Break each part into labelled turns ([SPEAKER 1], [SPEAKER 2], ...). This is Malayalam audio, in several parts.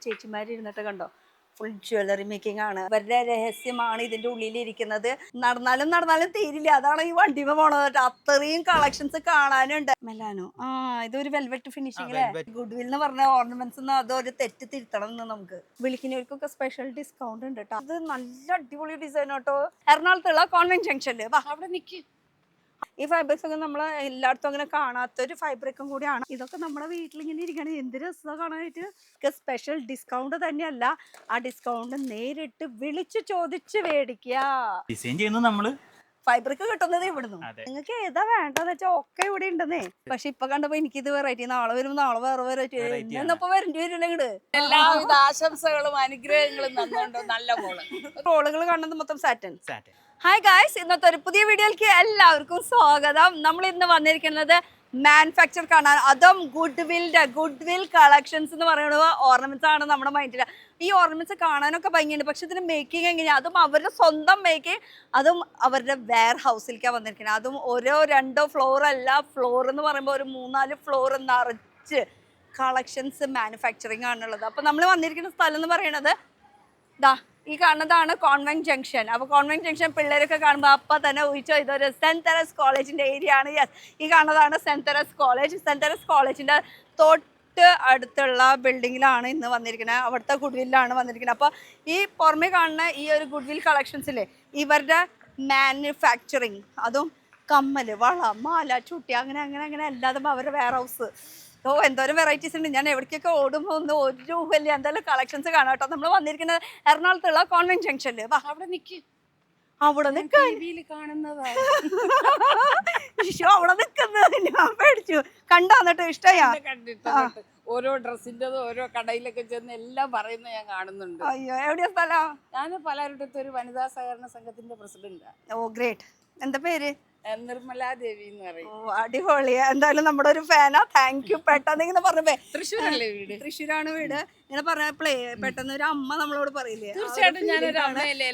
[SPEAKER 1] ചേച്ചിമാരിരുന്നിട്ട് കണ്ടോ, ഫുൾ ജ്വല്ലറി മേക്കിംഗ് ആണ്. അവരുടെ രഹസ്യമാണ് ഇതിന്റെ ഉള്ളിലിരിക്കുന്നത്. നടന്നാലും തീരില്ല. അതാണ് ഈ വണ്ടിമ പോണത്. അത്രയും കളക്ഷൻസ് കാണാനുണ്ട്. മെലാനോ ഇതൊരു വെൽവെറ്റ് ഫിനിഷിംഗ് അല്ലേ? ഗുഡ് വിൽ എന്ന് പറഞ്ഞ ഓർണമെന്റ്സ് അതൊരു തെറ്റ് തിരുത്തണം എന്ന് നമുക്ക്. വിളിക്കുന്നവർക്കൊക്കെ സ്പെഷ്യൽ ഡിസ്കൗണ്ട് ഉണ്ട് കേട്ടോ. അത് നല്ല അടിപൊളി ഡിസൈൻ കേട്ടോ. എറണാകുളത്തുള്ള കോൺവെന്റ് ജംഗ്ഷനില് അവിടെ നിൽക്കി. ഈ ഫൈബ്രിക്സ് ഒക്കെ നമ്മൾ എല്ലായിടത്തും അങ്ങനെ കാണാത്തൊരു ഫൈബ്രിക്കും കൂടിയാണ്. ഇതൊക്കെ നമ്മുടെ വീട്ടിലിങ്ങനെ ഇരിക്കണം. എന്ത് രസമാണ് കാണാനായിട്ട്. സ്പെഷ്യൽ ഡിസ്കൗണ്ട് തന്നെയല്ല, ആ ഡിസ്കൗണ്ട് നേരിട്ട് വിളിച്ചു ചോദിച്ച് മേടിക്കുക.
[SPEAKER 2] ഡിസൈൻ ചെയ്യുന്നത് നമ്മള്,
[SPEAKER 1] ഫൈബ്രിക് കിട്ടുന്നത് ഇവിടുന്ന്. നിങ്ങൾക്ക് ഏതാ വേണ്ടതെന്ന് വെച്ചാൽ ഒക്കെ ഇവിടെ ഉണ്ടെന്നേ. പക്ഷെ ഇപ്പൊ കണ്ടപ്പോ എനിക്കിത് വെറൈറ്റി, നാളെ വരും, നാളെ വേറെ വെറൈറ്റി, എന്നപ്പോ വരേണ്ടി വരില്ല. ഇങ്ങട്
[SPEAKER 3] എല്ലാവിധ ആശംസകളും അനുഗ്രഹങ്ങളും തന്നുകൊണ്ട് നല്ല
[SPEAKER 1] റോളുകൾ കാണുന്നത് മൊത്തം സാറ്റൻ. ഹായ് ഗായ്സ്, ഇന്നത്തെ ഒരു പുതിയ വീഡിയോയിലേക്ക് എല്ലാവർക്കും സ്വാഗതം. നമ്മൾ ഇന്ന് വന്നിരിക്കുന്നത് മാനുഫാക്ചർ കാണാൻ, അതും ഗുഡ് വിൽ കളക്ഷൻസ് എന്ന് പറയുന്നത് ഓർണമെന്റ്സ് ആണ് നമ്മുടെ മൈൻഡിൽ. ഈ ഓർണമെന്റ്സ് കാണാനൊക്കെ ഭംഗിയുണ്ട്, പക്ഷെ ഇതിന്റെ മേക്കിംഗ് എങ്ങനെയാണ്? അതും അവരുടെ സ്വന്തം മേക്കിംഗ്, അതും അവരുടെ വെയർ ഹൗസിലേക്കാണ് വന്നിരിക്കുന്നത്. അതും ഓരോ 2 ഫ്ലോർ അല്ല, ഫ്ലോർ എന്ന് പറയുമ്പോൾ ഒരു 3-4 ഫ്ലോർ നിറച്ച് കളക്ഷൻസ് മാനുഫാക്ചറിങ് ആണുള്ളത്. അപ്പം നമ്മൾ വന്നിരിക്കുന്ന സ്ഥലം എന്ന് പറയുന്നത് ഈ കാണുന്നതാണ് കോൺവെന്റ് ജംഗ്ഷൻ. അപ്പോൾ കോൺവെന്റ് ജംഗ്ഷൻ പിള്ളേരൊക്കെ കാണുമ്പോൾ അപ്പം തന്നെ ഊഹിച്ചോ, ഇതൊരു സെന്റ് തെരേസ് കോളേജിന്റെ ഏരിയ ആണ്. യെസ്, ഈ കാണുന്നതാണ് saint Therese college. Saint Therese കോളേജിന്റെ തൊട്ട് അടുത്തുള്ള ബിൽഡിങ്ങിലാണ് ഇന്ന് വന്നിരിക്കുന്നത്. അവിടുത്തെ ഗുഡ്വില്ലാണ് വന്നിരിക്കുന്നത്. അപ്പോൾ ഈ പുറമെ കാണുന്ന ഈ ഒരു ഗുഡ്വിൽ കളക്ഷൻസിലെ ഇവരുടെ മാനുഫാക്ചറിങ്, അതും കമ്മല്, വള, മാല, ചുട്ടി, അങ്ങനെ അല്ലാതെ അവരുടെ വെയർ ഹൗസ്, എന്തോരം വെറൈറ്റീസ് ഉണ്ട്. ഞാൻ എവിടേക്കൊക്കെ ഓടുമ്പോൾ ഒന്നും ഒരു രൂപയില്ല. എന്തായാലും കളക്ഷൻസ് കാണാം കേട്ടോ. നമ്മൾ വന്നിരിക്കുന്നത് എറണാകുളത്തുള്ള കോൺവെന്റ് ജംഗ്ഷനില്. അവിടെ നിൽക്കി, അവിടെ കാണുന്നത് അവിടെ നിൽക്കുന്നത് ഞാൻ പേടിച്ചു. കണ്ടോ? എന്നിട്ട് ഇഷ്ടമാ?
[SPEAKER 3] ഓരോ ഡ്രസ്സിൻ്റെതും ഓരോ കടയിലൊക്കെ ചെന്ന് എല്ലാം പറയുന്നത് ഞാൻ കാണുന്നുണ്ട്.
[SPEAKER 1] അയ്യോ, എവിടെയാ സ്ഥലം?
[SPEAKER 3] ഞാൻ പലരുടെ ഒരു വനിതാ സഹകരണ സംഘത്തിന്റെ പ്രസിഡന്റാണ്.
[SPEAKER 1] ഓ ഗ്രേറ്റ്. എന്താ പേര്?
[SPEAKER 3] നിർമ്മലാ ദേവി എന്ന് പറയും.
[SPEAKER 1] ഓ അടിപൊളി. എന്തായാലും നമ്മുടെ ഒരു ഫാനാ. Thank you. പെട്ടെന്ന് ഇങ്ങനെ പറഞ്ഞേ,
[SPEAKER 3] തൃശ്ശൂരല്ലേ വീട്?
[SPEAKER 1] തൃശ്ശൂരാണ് വീട്. ഇങ്ങനെ പറഞ്ഞപ്പോഴേ പെട്ടെന്ന് ഒരു അമ്മ നമ്മളോട് പറയില്ലേ?
[SPEAKER 3] തീർച്ചയായിട്ടും ഞാനൊരു അമ്മയല്ലേ.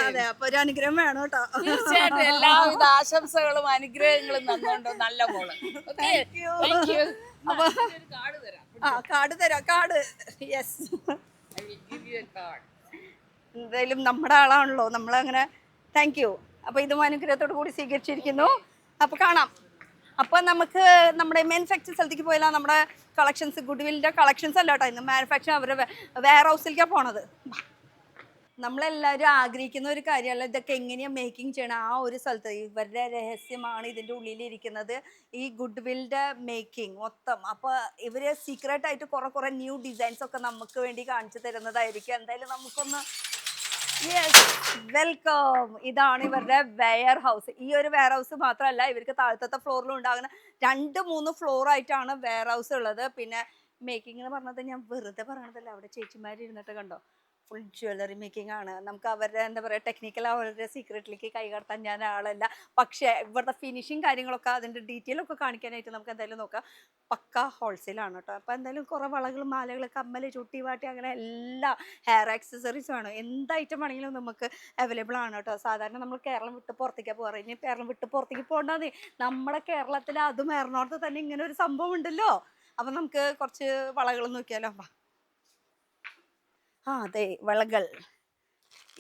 [SPEAKER 1] അതെ, അപ്പൊ ഒരു അനുഗ്രഹം വേണം കേട്ടോ.
[SPEAKER 3] തീർച്ചയായിട്ടും എല്ലാവിധ ആശംസകളും അനുഗ്രഹങ്ങളും തന്നുകൊണ്ട് നല്ല മോള്.
[SPEAKER 1] അപ്പൊ കാർഡ് തരാം. Card, yes. എന്തായാലും നമ്മുടെ ആളാണല്ലോ, നമ്മളങ്ങനെ താങ്ക് യു. അപ്പൊ ഇതും അനുഗ്രഹത്തോടു കൂടി സ്വീകരിച്ചിരിക്കുന്നു. അപ്പൊ കാണാം. അപ്പൊ നമുക്ക് നമ്മുടെ മാനുഫാക്ചർ സ്ഥലത്തേക്ക് പോയാൽ നമ്മുടെ കളക്ഷൻസ്, ഗുഡ്വില്ലിന്റെ കളക്ഷൻസ് അല്ല കേട്ടോ, ഇന്ന് മാനുഫാക്ചർ അവരുടെ വെയർ ഹൗസിലേക്കാണ് പോണത്. നമ്മളെല്ലാവരും ആഗ്രഹിക്കുന്ന ഒരു കാര്യമല്ല, ഇതൊക്കെ എങ്ങനെയാണ് മേക്കിംഗ് ചെയ്യണം. ആ ഒരു സ്ഥലത്ത് ഇവരുടെ രഹസ്യമാണ് ഇതിൻ്റെ ഉള്ളിലിരിക്കുന്നത്, ഈ ഗുഡ്വില്ലിൻ്റെ മേക്കിംഗ് മൊത്തം. അപ്പോൾ ഇവർ സീക്രട്ടായിട്ട് കുറേ ന്യൂ ഡിസൈൻസ് ഒക്കെ നമുക്ക് വേണ്ടി കാണിച്ചു തരുന്നതായിരിക്കും. എന്തായാലും നമുക്കൊന്ന് യെസ്, വെൽക്കം. ഇതാണ് ഇവരുടെ വെയർ ഹൗസ്. ഈ ഒരു വെയർ ഹൗസ് മാത്രമല്ല, ഇവർക്ക് താഴത്തെ ഫ്ലോറിലും ഉണ്ടാകുന്ന 2-3 ഫ്ലോർ ആയിട്ടാണ് വെയർ ഹൗസ് ഉള്ളത്. പിന്നെ മേക്കിംഗ് എന്ന് പറഞ്ഞത് ഞാൻ വെറുതെ പറയണതല്ല. അവിടെ ചേച്ചിമാരിരുന്നിട്ട് കണ്ടോ, ഫുൾ ജ്വല്ലറി മേക്കിംഗ് ആണ്. നമുക്ക് അവരുടെ എന്താ പറയുക, ടെക്നിക്കൽ അവരുടെ സീക്രട്ടിലേക്ക് കൈകടത്താൻ ഞാൻ ആളല്ല. പക്ഷേ ഇവിടുത്തെ ഫിനിഷിങ് കാര്യങ്ങളൊക്കെ, അതിൻ്റെ ഡീറ്റെയിൽ ഒക്കെ കാണിക്കാനായിട്ട് നമുക്ക് എന്തായാലും നോക്കാം. പക്ക ഹോൾസെയിലാണ് കേട്ടോ. അപ്പോൾ എന്തായാലും കുറേ വളകൾ, മാലകൾ, കമ്മൽ, ചുട്ടി വാട്ടി, അങ്ങനെ എല്ലാ ഹെയർ ആക്സസറീസും ആണ്. എന്ത് ഐറ്റം ആണെങ്കിലും നമുക്ക് അവൈലബിൾ ആണ് കേട്ടോ. സാധാരണ നമ്മൾ കേരളം വിട്ട് പുറത്തേക്ക് പോകാറ്. ഇനി കേരളം വിട്ട് പുറത്തേക്ക് പോകണ്ടാന്നേ, നമ്മുടെ കേരളത്തിൽ അതും എറണാകുളത്ത് തന്നെ ഇങ്ങനെ ഒരു സംഭവം ഉണ്ടല്ലോ. അപ്പം നമുക്ക് കുറച്ച് വളകൾ നോക്കിയാലോ. അതെ, വളകൾ.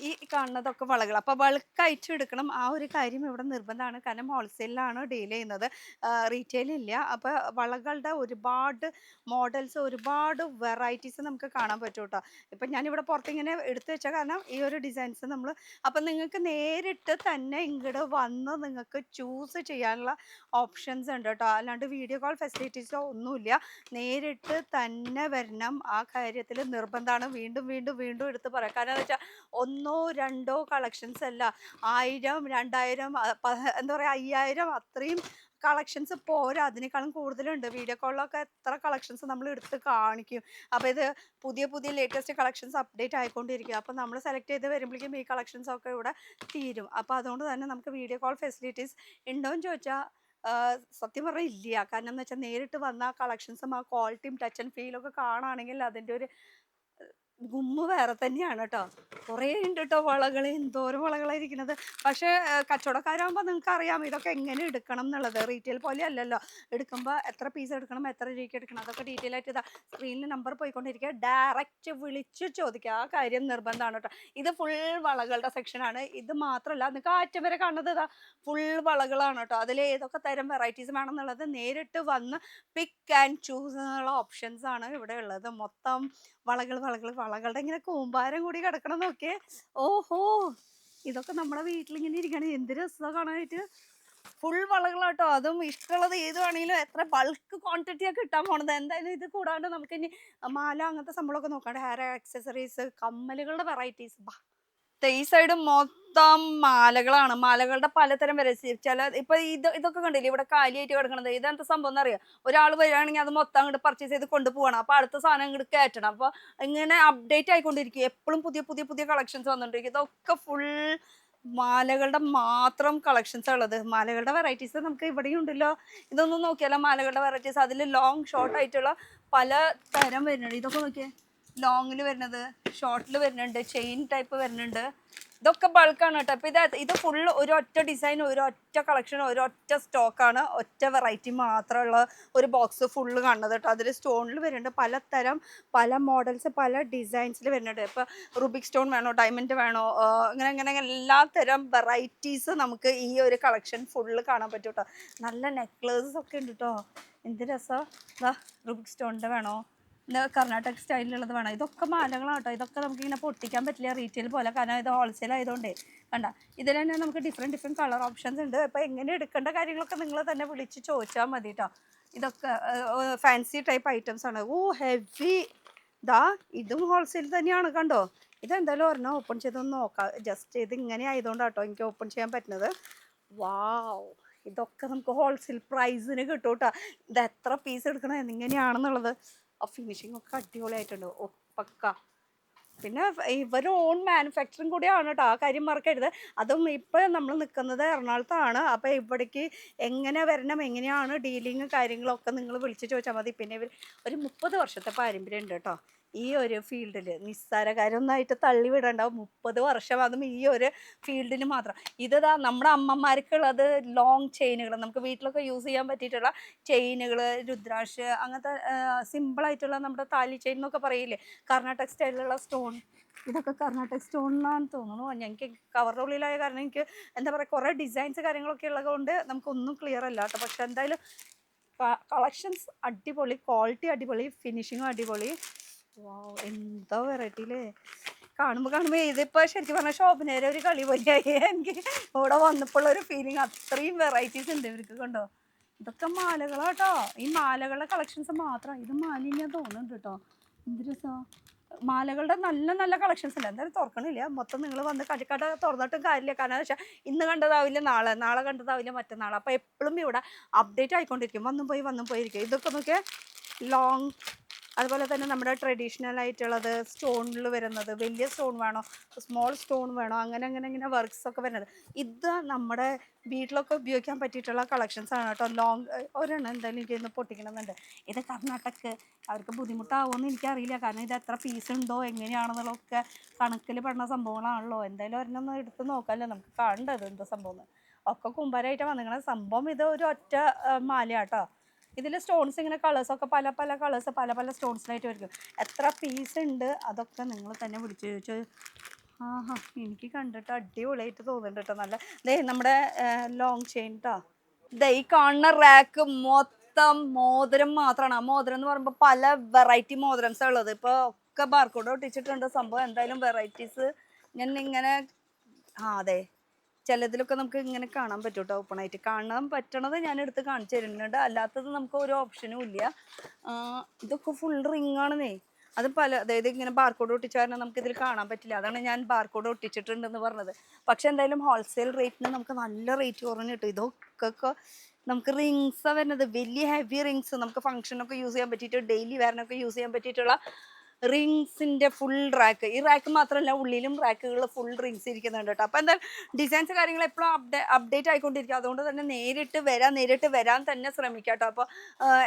[SPEAKER 1] ഈ കാണുന്നതൊക്കെ വളകൾ. അപ്പോൾ ബൾക്കായിട്ട് എടുക്കണം, ആ ഒരു കാര്യം ഇവിടെ നിർബന്ധമാണ്. കാരണം ഹോൾസെയിലാണ് ഡീൽ ചെയ്യുന്നത്, റീറ്റെയിൽ ഇല്ല. അപ്പോൾ വളകളുടെ ഒരുപാട് മോഡൽസ്, ഒരുപാട് വെറൈറ്റീസ് നമുക്ക് കാണാൻ പറ്റും കേട്ടോ. ഇപ്പം ഞാനിവിടെ പുറത്തിങ്ങനെ എടുത്തു വെച്ചാൽ കാരണം ഈ ഒരു ഡിസൈൻസ് നമ്മൾ, അപ്പം നിങ്ങൾക്ക് നേരിട്ട് തന്നെ ഇങ്ങോട്ട് വന്ന് നിങ്ങൾക്ക് ചൂസ് ചെയ്യാനുള്ള ഓപ്ഷൻസ് ഉണ്ട് കേട്ടോ. അല്ലാണ്ട് വീഡിയോ കോൾ ഫെസിലിറ്റീസോ ഒന്നുമില്ല. നേരിട്ട് തന്നെ വരണം, ആ കാര്യത്തിൽ നിർബന്ധമാണ്. വീണ്ടും എടുത്ത് പറയാം. കാരണം എന്താ വെച്ചാൽ 1-2 കളക്ഷൻസ് അല്ല, 1000, 2000, എന്താ പറയുക, 5000 അത്രയും കളക്ഷൻസ് പോരാ, അതിനേക്കാളും കൂടുതലുണ്ട്. വീഡിയോ കോളിലൊക്കെ എത്ര കളക്ഷൻസ് നമ്മൾ എടുത്ത് കാണിക്കും. അപ്പോൾ ഇത് പുതിയ ലേറ്റസ്റ്റ് കളക്ഷൻസ് അപ്ഡേറ്റ് ആയിക്കൊണ്ടിരിക്കും. അപ്പോൾ നമ്മൾ സെലക്ട് ചെയ്ത് വരുമ്പോഴേക്കും ഈ കളക്ഷൻസ് ഒക്കെ ഇവിടെ തീരും. അപ്പോൾ അതുകൊണ്ട് തന്നെ നമുക്ക് വീഡിയോ കോൾ ഫെസിലിറ്റീസ് ഉണ്ടോ എന്ന് ചോദിച്ചാൽ സത്യം പറഞ്ഞാൽ ഇല്ല. കാരണം എന്ന് വെച്ചാൽ നേരിട്ട് വന്ന കളക്ഷൻസും ആ ക്വാളിറ്റിയും ടച്ച് ആൻഡ് ഫീലൊക്കെ കാണുകയാണെങ്കിൽ അതിൻ്റെ ഒരു ഗുമ്മ് വേറെ തന്നെയാണ് കേട്ടോ. കുറേ ഉണ്ട് കേട്ടോ വളകൾ, എന്തോരം വളകളായിരിക്കുന്നത്. പക്ഷേ കച്ചവടക്കാരാകുമ്പോൾ നിങ്ങൾക്ക് അറിയാം ഇതൊക്കെ എങ്ങനെ എടുക്കണം എന്നുള്ളത്. റീറ്റെയിൽ പോലെ അല്ലല്ലോ. എടുക്കുമ്പോൾ എത്ര പീസ് എടുക്കണം, എത്ര രൂപയ്ക്ക് എടുക്കണം, അതൊക്കെ ഡീറ്റെയിൽ ആയിട്ട് ഇതാ സ്ക്രീനിൽ നമ്പർ പോയിക്കൊണ്ടിരിക്കുക. ഡയറക്റ്റ് വിളിച്ച് ചോദിക്കുക, ആ കാര്യം നിർബന്ധമാണ് കേട്ടോ. ഇത് ഫുൾ വളകളുടെ സെക്ഷനാണ്. ഇത് മാത്രമല്ല, നിങ്ങൾക്ക് അറ്റം വരെ കാണുന്നത് ഇതാ ഫുൾ വളകളാണ് കേട്ടോ. അതിൽ ഏതൊക്കെ തരം വെറൈറ്റീസ് വേണമെന്നുള്ളത് നേരിട്ട് വന്ന് പിക്ക് ആൻഡ് ചൂസ് എന്നുള്ള ഓപ്ഷൻസ് ആണ് ഇവിടെ ഉള്ളത്. മൊത്തം വളകളുടെ ഇങ്ങനെ കൂമ്പാരം കൂടി കിടക്കണം നോക്കിയേ. ഓഹോ, ഇതൊക്കെ നമ്മുടെ വീട്ടിലിങ്ങനെ ഇരിക്കണം, എന്ത് രസമാണ് കാണാനായിട്ട്. ഫുൾ വളകളാട്ടോ. അതും ഇഷ്ടമുള്ളത് ഏത് വേണമെങ്കിലും എത്ര ബൾക്ക് ക്വാണ്ടിറ്റി ഒക്കെ കിട്ടാൻ പോണത്. എന്തായാലും ഇത് കൂടാണ്ട് നമുക്ക് ഇനി മാല അങ്ങനത്തെ സംഭവമൊക്കെ നോക്കാണ്ട് ഹെയർ ആക്സസറീസ്, കമ്മലുകളുടെ വെറൈറ്റീസ്. ഈ സൈഡ് മൊത്തം മാലകളാണ്. മാലകളുടെ പലതരം വെറൈറ്റി. ചില ഇപ്പൊ ഇതൊക്കെ കണ്ടില്ലേ ഇവിടെ കാലിയായിട്ട് കിടക്കണത്. ഇതെന്താ സംഭവം എന്നറിയാം. ഒരാൾ വരികയാണെങ്കിൽ അത് മൊത്തം അങ്ങോട്ട് പർച്ചേസ് ചെയ്ത് കൊണ്ടുപോകണം. അപ്പൊ അടുത്ത സാധനം അങ്ങോട്ട് കയറ്റണം. അപ്പൊ ഇങ്ങനെ അപ്ഡേറ്റ് ആയിക്കൊണ്ടിരിക്കും. എപ്പോഴും പുതിയ പുതിയ പുതിയ കളക്ഷൻസ് വന്നുകൊണ്ടിരിക്കും. ഇതൊക്കെ ഫുൾ മാലകളുടെ മാത്രം കളക്ഷൻസ് ഉള്ളത്. മാലകളുടെ വെറൈറ്റീസ് നമുക്ക് ഇവിടെയും ഉണ്ടല്ലോ. ഇതൊന്നും നോക്കിയാലോ മാലകളുടെ വെറൈറ്റീസ്. അതിൽ ലോങ് ഷോർട്ട് ആയിട്ടുള്ള പല തരം വരുന്നുണ്ട്. ഇതൊക്കെ നോക്കിയേ, ലോങ്ങിൽ വരുന്നത്, ഷോർട്ടിൽ വരുന്നുണ്ട്, ചെയിൻ ടൈപ്പ് വരുന്നുണ്ട്. ഇതൊക്കെ ബൾക്കാണ് കേട്ടോ. അപ്പോൾ ഇത് ഫുള്ള് ഒരൊറ്റ ഡിസൈൻ, ഒരൊറ്റ കളക്ഷൻ, ഒരൊറ്റ സ്റ്റോക്കാണ്. ഒറ്റ വെറൈറ്റി മാത്രമുള്ള ഒരു ബോക്സ് ഫുള്ള് കാണുന്നത് കേട്ടോ. അതിൽ സ്റ്റോണിൽ വരുന്നുണ്ട് പലതരം, പല മോഡൽസ്, പല ഡിസൈൻസിൽ വരുന്നുണ്ട്. ഇപ്പോൾ റുബിക് സ്റ്റോൺ വേണോ, ഡയമണ്ട് വേണോ, ഇങ്ങനെ എല്ലാ തരം വെറൈറ്റീസ് നമുക്ക് ഈ ഒരു കളക്ഷൻ ഫുള്ള് കാണാൻ പറ്റും കേട്ടോ. നല്ല നെക്ലേസസ് ഒക്കെ ഉണ്ട് കേട്ടോ. എന്ത് രസമാണ്. റുബിക് സ്റ്റോണിൻ്റെ വേണോ, കർണാടക സ്റ്റൈലിലുള്ളത് വേണം. ഇതൊക്കെ മാലകളാണ് കേട്ടോ. ഇതൊക്കെ നമുക്കിങ്ങനെ പൊട്ടിക്കാൻ പറ്റില്ല റീറ്റെയിൽ പോലെ, കാരണം ഇത് ഹോൾസെയിൽ ആയതുകൊണ്ടേ. കണ്ട, ഇതിൽ തന്നെ നമുക്ക് ഡിഫറെൻറ്റ് കളർ ഓപ്ഷൻസ് ഉണ്ട്. അപ്പോൾ എങ്ങനെ എടുക്കേണ്ട കാര്യങ്ങളൊക്കെ നിങ്ങൾ തന്നെ വിളിച്ച് ചോദിച്ചാൽ മതി കേട്ടോ. ഇതൊക്കെ ഫാൻസി ടൈപ്പ് ഐറ്റംസ് ആണ്. ഓ ഹെവി. ഇതും ഹോൾസെയിൽ തന്നെയാണ്. കണ്ടോ, ഇതെന്തായാലും ഒരെണ്ണം ഓപ്പൺ ചെയ്തൊന്ന് നോക്കാം. ജസ്റ്റ് ഇത് ഇങ്ങനെ ആയതുകൊണ്ടാട്ടോ എനിക്ക് ഓപ്പൺ ചെയ്യാൻ പറ്റുന്നത്. വാവ്, ഇതൊക്കെ നമുക്ക് ഹോൾസെയിൽ പ്രൈസിന് കിട്ടും കേട്ടോ. ഇത് എത്ര പീസ് എടുക്കണം എന്നിങ്ങനെയാണെന്നുള്ളത്. ആ ഫിനിഷിംഗ് ഒക്കെ അടിപൊളിയായിട്ടുണ്ട്. ഓ പക്ക. പിന്നെ ഇവർ ഓൺ മാനുഫാക്ചറിങ് കൂടിയാണ് കേട്ടോ, ആ കാര്യം മറക്കരുത്. അതും ഇപ്പോൾ നമ്മൾ നിൽക്കുന്നത് എറണാകുളത്താണ്. അപ്പോൾ ഇവിടേക്ക് എങ്ങനെ വരണം, എങ്ങനെയാണ് ഡീലിങ് കാര്യങ്ങളൊക്കെ നിങ്ങൾ വിളിച്ച് ചോദിച്ചാൽ മതി. പിന്നെ ഇവർ ഒരു 30 വർഷത്തെ പാരമ്പര്യം ഉണ്ട് കേട്ടോ ഈ ഒരു ഫീൽഡിൽ. നിസ്സാരകാരൊന്നായിട്ട് തള്ളി വിടണ്ടാവും. 30 വർഷം, അതും ഈ ഒരു ഫീൽഡിൽ മാത്രം. ഇതാ നമ്മുടെ അമ്മമാർക്കുള്ളത് ലോങ് ചെയിനുകൾ, നമുക്ക് വീട്ടിലൊക്കെ യൂസ് ചെയ്യാൻ പറ്റിയിട്ടുള്ള ചെയിനുകൾ, രുദ്രാക്ഷ, അങ്ങനത്തെ സിമ്പിളായിട്ടുള്ള നമ്മുടെ താലി ചെയിൻ എന്നൊക്കെ പറയില്ലേ, കർണാടക സ്റ്റൈലിലുള്ള സ്റ്റോൺ. ഇതൊക്കെ കർണാടക സ്റ്റോണിലാണെന്ന് തോന്നുന്നു. ഞങ്ങൾക്ക് കവറിൻ്റെ ഉള്ളിലായ കാരണം എനിക്ക് എന്താ പറയുക, കുറേ ഡിസൈൻസ് കാര്യങ്ങളൊക്കെ ഉള്ളത് കൊണ്ട് നമുക്കൊന്നും ക്ലിയർ അല്ല കേട്ടോ. പക്ഷെ എന്തായാലും കളക്ഷൻസ് അടിപൊളി, ക്വാളിറ്റി അടിപൊളി, ഫിനിഷിങ്ങും അടിപൊളി. വാവ്, എന്താ വെറൈറ്റി അല്ലേ. കാണുമ്പോൾ ഇതിപ്പോൾ ശരിക്കും പറഞ്ഞാൽ ശോഭനേരെ ഒരു കളി പോലെയായി എനിക്ക് ഇവിടെ വന്നപ്പോൾ ഒരു ഫീലിംഗ്. അത്രയും വെറൈറ്റീസ് ഉണ്ട് ഇവർക്ക്. കണ്ടോ, ഇതൊക്കെ മാലകളാട്ടോ. ഈ മാലകളുടെ കളക്ഷൻസ് മാത്രം. ഇത് മാലിന്യ തോന്നുന്നുണ്ട് കേട്ടോ. എന്ത് രസമാണ്. മാലകളുടെ നല്ല നല്ല കളക്ഷൻസ് ഉണ്ട്. എന്തായാലും തുറക്കണില്ല, മൊത്തം നിങ്ങൾ വന്ന് കട തുറന്നിട്ടും കാര്യമില്ല. കാരണം വെച്ചാൽ ഇന്ന് കണ്ടതാവില്ല നാളെ കണ്ടതാവില്ല മറ്റന്നാൾ. അപ്പോൾ എപ്പോഴും ഇവിടെ അപ്ഡേറ്റ് ആയിക്കൊണ്ടിരിക്കും, വന്നും പോയി ഇരിക്കും. ഇതൊക്കെ നോക്കിയാൽ ലോങ്, അതുപോലെ തന്നെ നമ്മുടെ ട്രഡീഷണൽ ആയിട്ടുള്ളത് സ്റ്റോണിൽ വരുന്നത്. വലിയ സ്റ്റോൺ വേണോ, സ്മോൾ സ്റ്റോൺ വേണോ, അങ്ങനെ വർക്ക്സ് ഒക്കെ വരുന്നത്. ഇത് നമ്മുടെ വീട്ടിലൊക്കെ ഉപയോഗിക്കാൻ പറ്റിയിട്ടുള്ള കളക്ഷൻസ് ആണ് കേട്ടോ. ലോങ് ഒരെണ്ണം എന്തായാലും എനിക്ക് ഇന്ന് പൊട്ടിക്കണമെന്നുണ്ട്. ഇത് കർണാടക അവർക്ക് ബുദ്ധിമുട്ടാവുമെന്ന് എനിക്കറിയില്ല, കാരണം ഇത് എത്ര പീസ് ഉണ്ടോ എങ്ങനെയാണെന്നുള്ളതൊക്കെ കണക്കിൽ പെടുന്ന സംഭവങ്ങളാണല്ലോ. എന്തായാലും ഒരെണ്ണം എടുത്ത് നോക്കാമല്ലോ, നമുക്ക് കാണേണ്ടത് എന്താ സംഭവം. ഒക്കെ കുമ്പാരമായിട്ട് വന്നിരിക്കണ സംഭവം. ഇത് ഒരു ഒറ്റ മാലയാട്ടോ. ഇതിൽ സ്റ്റോൺസ് ഇങ്ങനെ കളേഴ്സൊക്കെ പല കളേഴ്സ്, പല സ്റ്റോൺസിലായിട്ട് വരും. എത്ര പീസ് ഉണ്ട് അതൊക്കെ നിങ്ങൾ തന്നെ വിളിച്ച് ചോദിച്ചു. ആഹാ, എനിക്ക് കണ്ടിട്ട് അടിപൊളിയായിട്ട് തോന്നുന്നുണ്ട് കേട്ടോ. നല്ല നമ്മുടെ ലോങ് ചെയിൻ കേട്ടോ. ഈ കാണുന്ന റാക്ക് മൊത്തം മോതിരം മാത്രമാണ്. ആ മോതിരം എന്ന് പറയുമ്പോൾ പല വെറൈറ്റി മോതിരംസ് ഉള്ളത്. ഇപ്പോൾ ഒക്കെ ബാർകോഡ് ഒട്ടിച്ചിട്ടുണ്ട് സംഭവം. എന്തായാലും വെറൈറ്റീസ് ഞാൻ ഇങ്ങനെ അതെ, ചിലതിലൊക്കെ നമുക്ക് ഇങ്ങനെ കാണാൻ പറ്റും കേട്ടോ. ഓപ്പണായിട്ട് കാണാൻ പറ്റണത് ഞാൻ എടുത്ത് കാണിച്ചു തരുന്നുണ്ട്, അല്ലാത്തത് നമുക്ക് ഒരു ഓപ്ഷനും ഇല്ല. ഇതൊക്കെ ഫുൾ റിങ് ആണെന്നേ. അത് അതായത് ഇങ്ങനെ ബാർകോഡ് ഒട്ടിച്ചാൽ നമുക്കിതിൽ കാണാൻ പറ്റില്ല. അതാണ് ഞാൻ ബാർകോഡ് ഒട്ടിച്ചിട്ടുണ്ടെന്ന് പറഞ്ഞത്. പക്ഷെ എന്തായാലും ഹോൾസെയിൽ റേറ്റിന് നമുക്ക് നല്ല റേറ്റ് കുറഞ്ഞ് കിട്ടും. ഇതൊക്കെ നമുക്ക് റിങ്സാണ് വരുന്നത്, വലിയ ഹെവി റിങ്സ്. നമുക്ക് ഫംഗ്ഷനൊക്കെ യൂസ് ചെയ്യാൻ പറ്റിയിട്ട്, ഡെയിലി വെയറിനൊക്കെ യൂസ് ചെയ്യാൻ പറ്റിയിട്ടുള്ള റിങ്സിന്റെ ഫുൾ റാക്ക്. ഈ റാക്ക് മാത്രമല്ല, ഉള്ളിലും റാക്കുകൾ ഫുൾ റിങ്സ് ഇരിക്കുന്നുണ്ട് കേട്ടോ. അപ്പോൾ എന്തായാലും ഡിസൈൻസ് കാര്യങ്ങൾ എപ്പോഴും അപ്ഡേറ്റ് ആയിക്കൊണ്ടിരിക്കും. അതുകൊണ്ട് തന്നെ നേരിട്ട് വരാൻ തന്നെ ശ്രമിക്കാം കേട്ടോ. അപ്പോൾ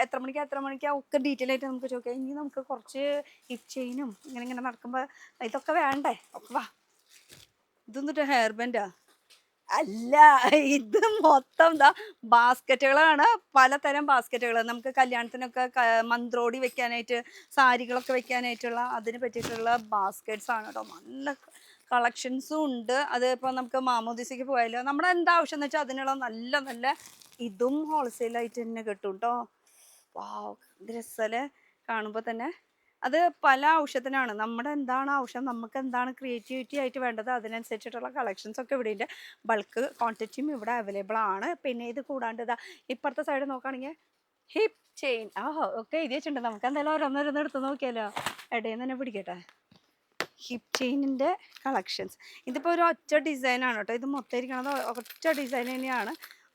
[SPEAKER 1] എത്ര മണിക്കാ ഒക്കെ ഡീറ്റെയിൽ ആയിട്ട് നമുക്ക് ചോദിക്കാം. ഇനി നമുക്ക് കുറച്ച് ഹിപ്പ് ചെയിനും ഇങ്ങനെ നടക്കുമ്പോൾ ഇതൊക്കെ വേണ്ടേ? ഒക്കെ വാ. ഇതൊന്നിട്ട് ഹെയർ ബാൻഡാ? അല്ല, ഇത് മൊത്തം ബാസ്ക്കറ്റുകളാണ്. പലതരം ബാസ്ക്കറ്റുകൾ നമുക്ക് കല്യാണത്തിനൊക്കെ മന്ത്രോടി വെക്കാനായിട്ട്, സാരികളൊക്കെ വെക്കാനായിട്ടുള്ള അതിന് പറ്റിയിട്ടുള്ള ബാസ്ക്കറ്റ്സ് ആണ് കേട്ടോ. നല്ല കളക്ഷൻസും ഉണ്ട്. അത് ഇപ്പോൾ നമുക്ക് മാമോദിസയ്ക്ക് പോയാലോ, നമ്മുടെ എന്താ ആവശ്യം എന്ന് വെച്ചാൽ അതിനുള്ള നല്ല ഇതും ഹോൾസെയിലായിട്ട് തന്നെ കിട്ടും കേട്ടോ. വാവ്, രസല്ലേ കാണുമ്പോൾ തന്നെ. അത് പല ആവശ്യത്തിനാണ്. നമ്മുടെ എന്താണ് ആവശ്യം, നമുക്ക് എന്താണ് ക്രിയേറ്റിവിറ്റി ആയിട്ട് വേണ്ടത്, അതിനനുസരിച്ചിട്ടുള്ള കളക്ഷൻസ് ഒക്കെ ഇവിടെ ഉണ്ട്. ബൾക്ക് ക്വാണ്ടിറ്റിയും ഇവിടെ അവൈലബിൾ ആണ്. പിന്നെ ഇത് കൂടാണ്ട് ഇപ്പുറത്തെ സൈഡ് നോക്കുകയാണെങ്കിൽ ഹിപ്പ് ചെയിൻ ഒക്കെ എഴുതി വെച്ചിട്ടുണ്ട്. നമുക്ക് എന്തായാലും ഓരോന്നോരോന്ന് എടുത്ത് നോക്കിയാലോ. ഇടയിൽ തന്നെ പിടിക്കട്ടെ. ഹിപ്പ് ചെയിനിൻ്റെ കളക്ഷൻസ്. ഇതിപ്പോൾ ഒരു ഒറ്റ ഡിസൈനാണ് കേട്ടോ. ഇത് മൊത്തം ഇരിക്കണത് ഒറ്റ ഡിസൈൻ തന്നെയാണ്.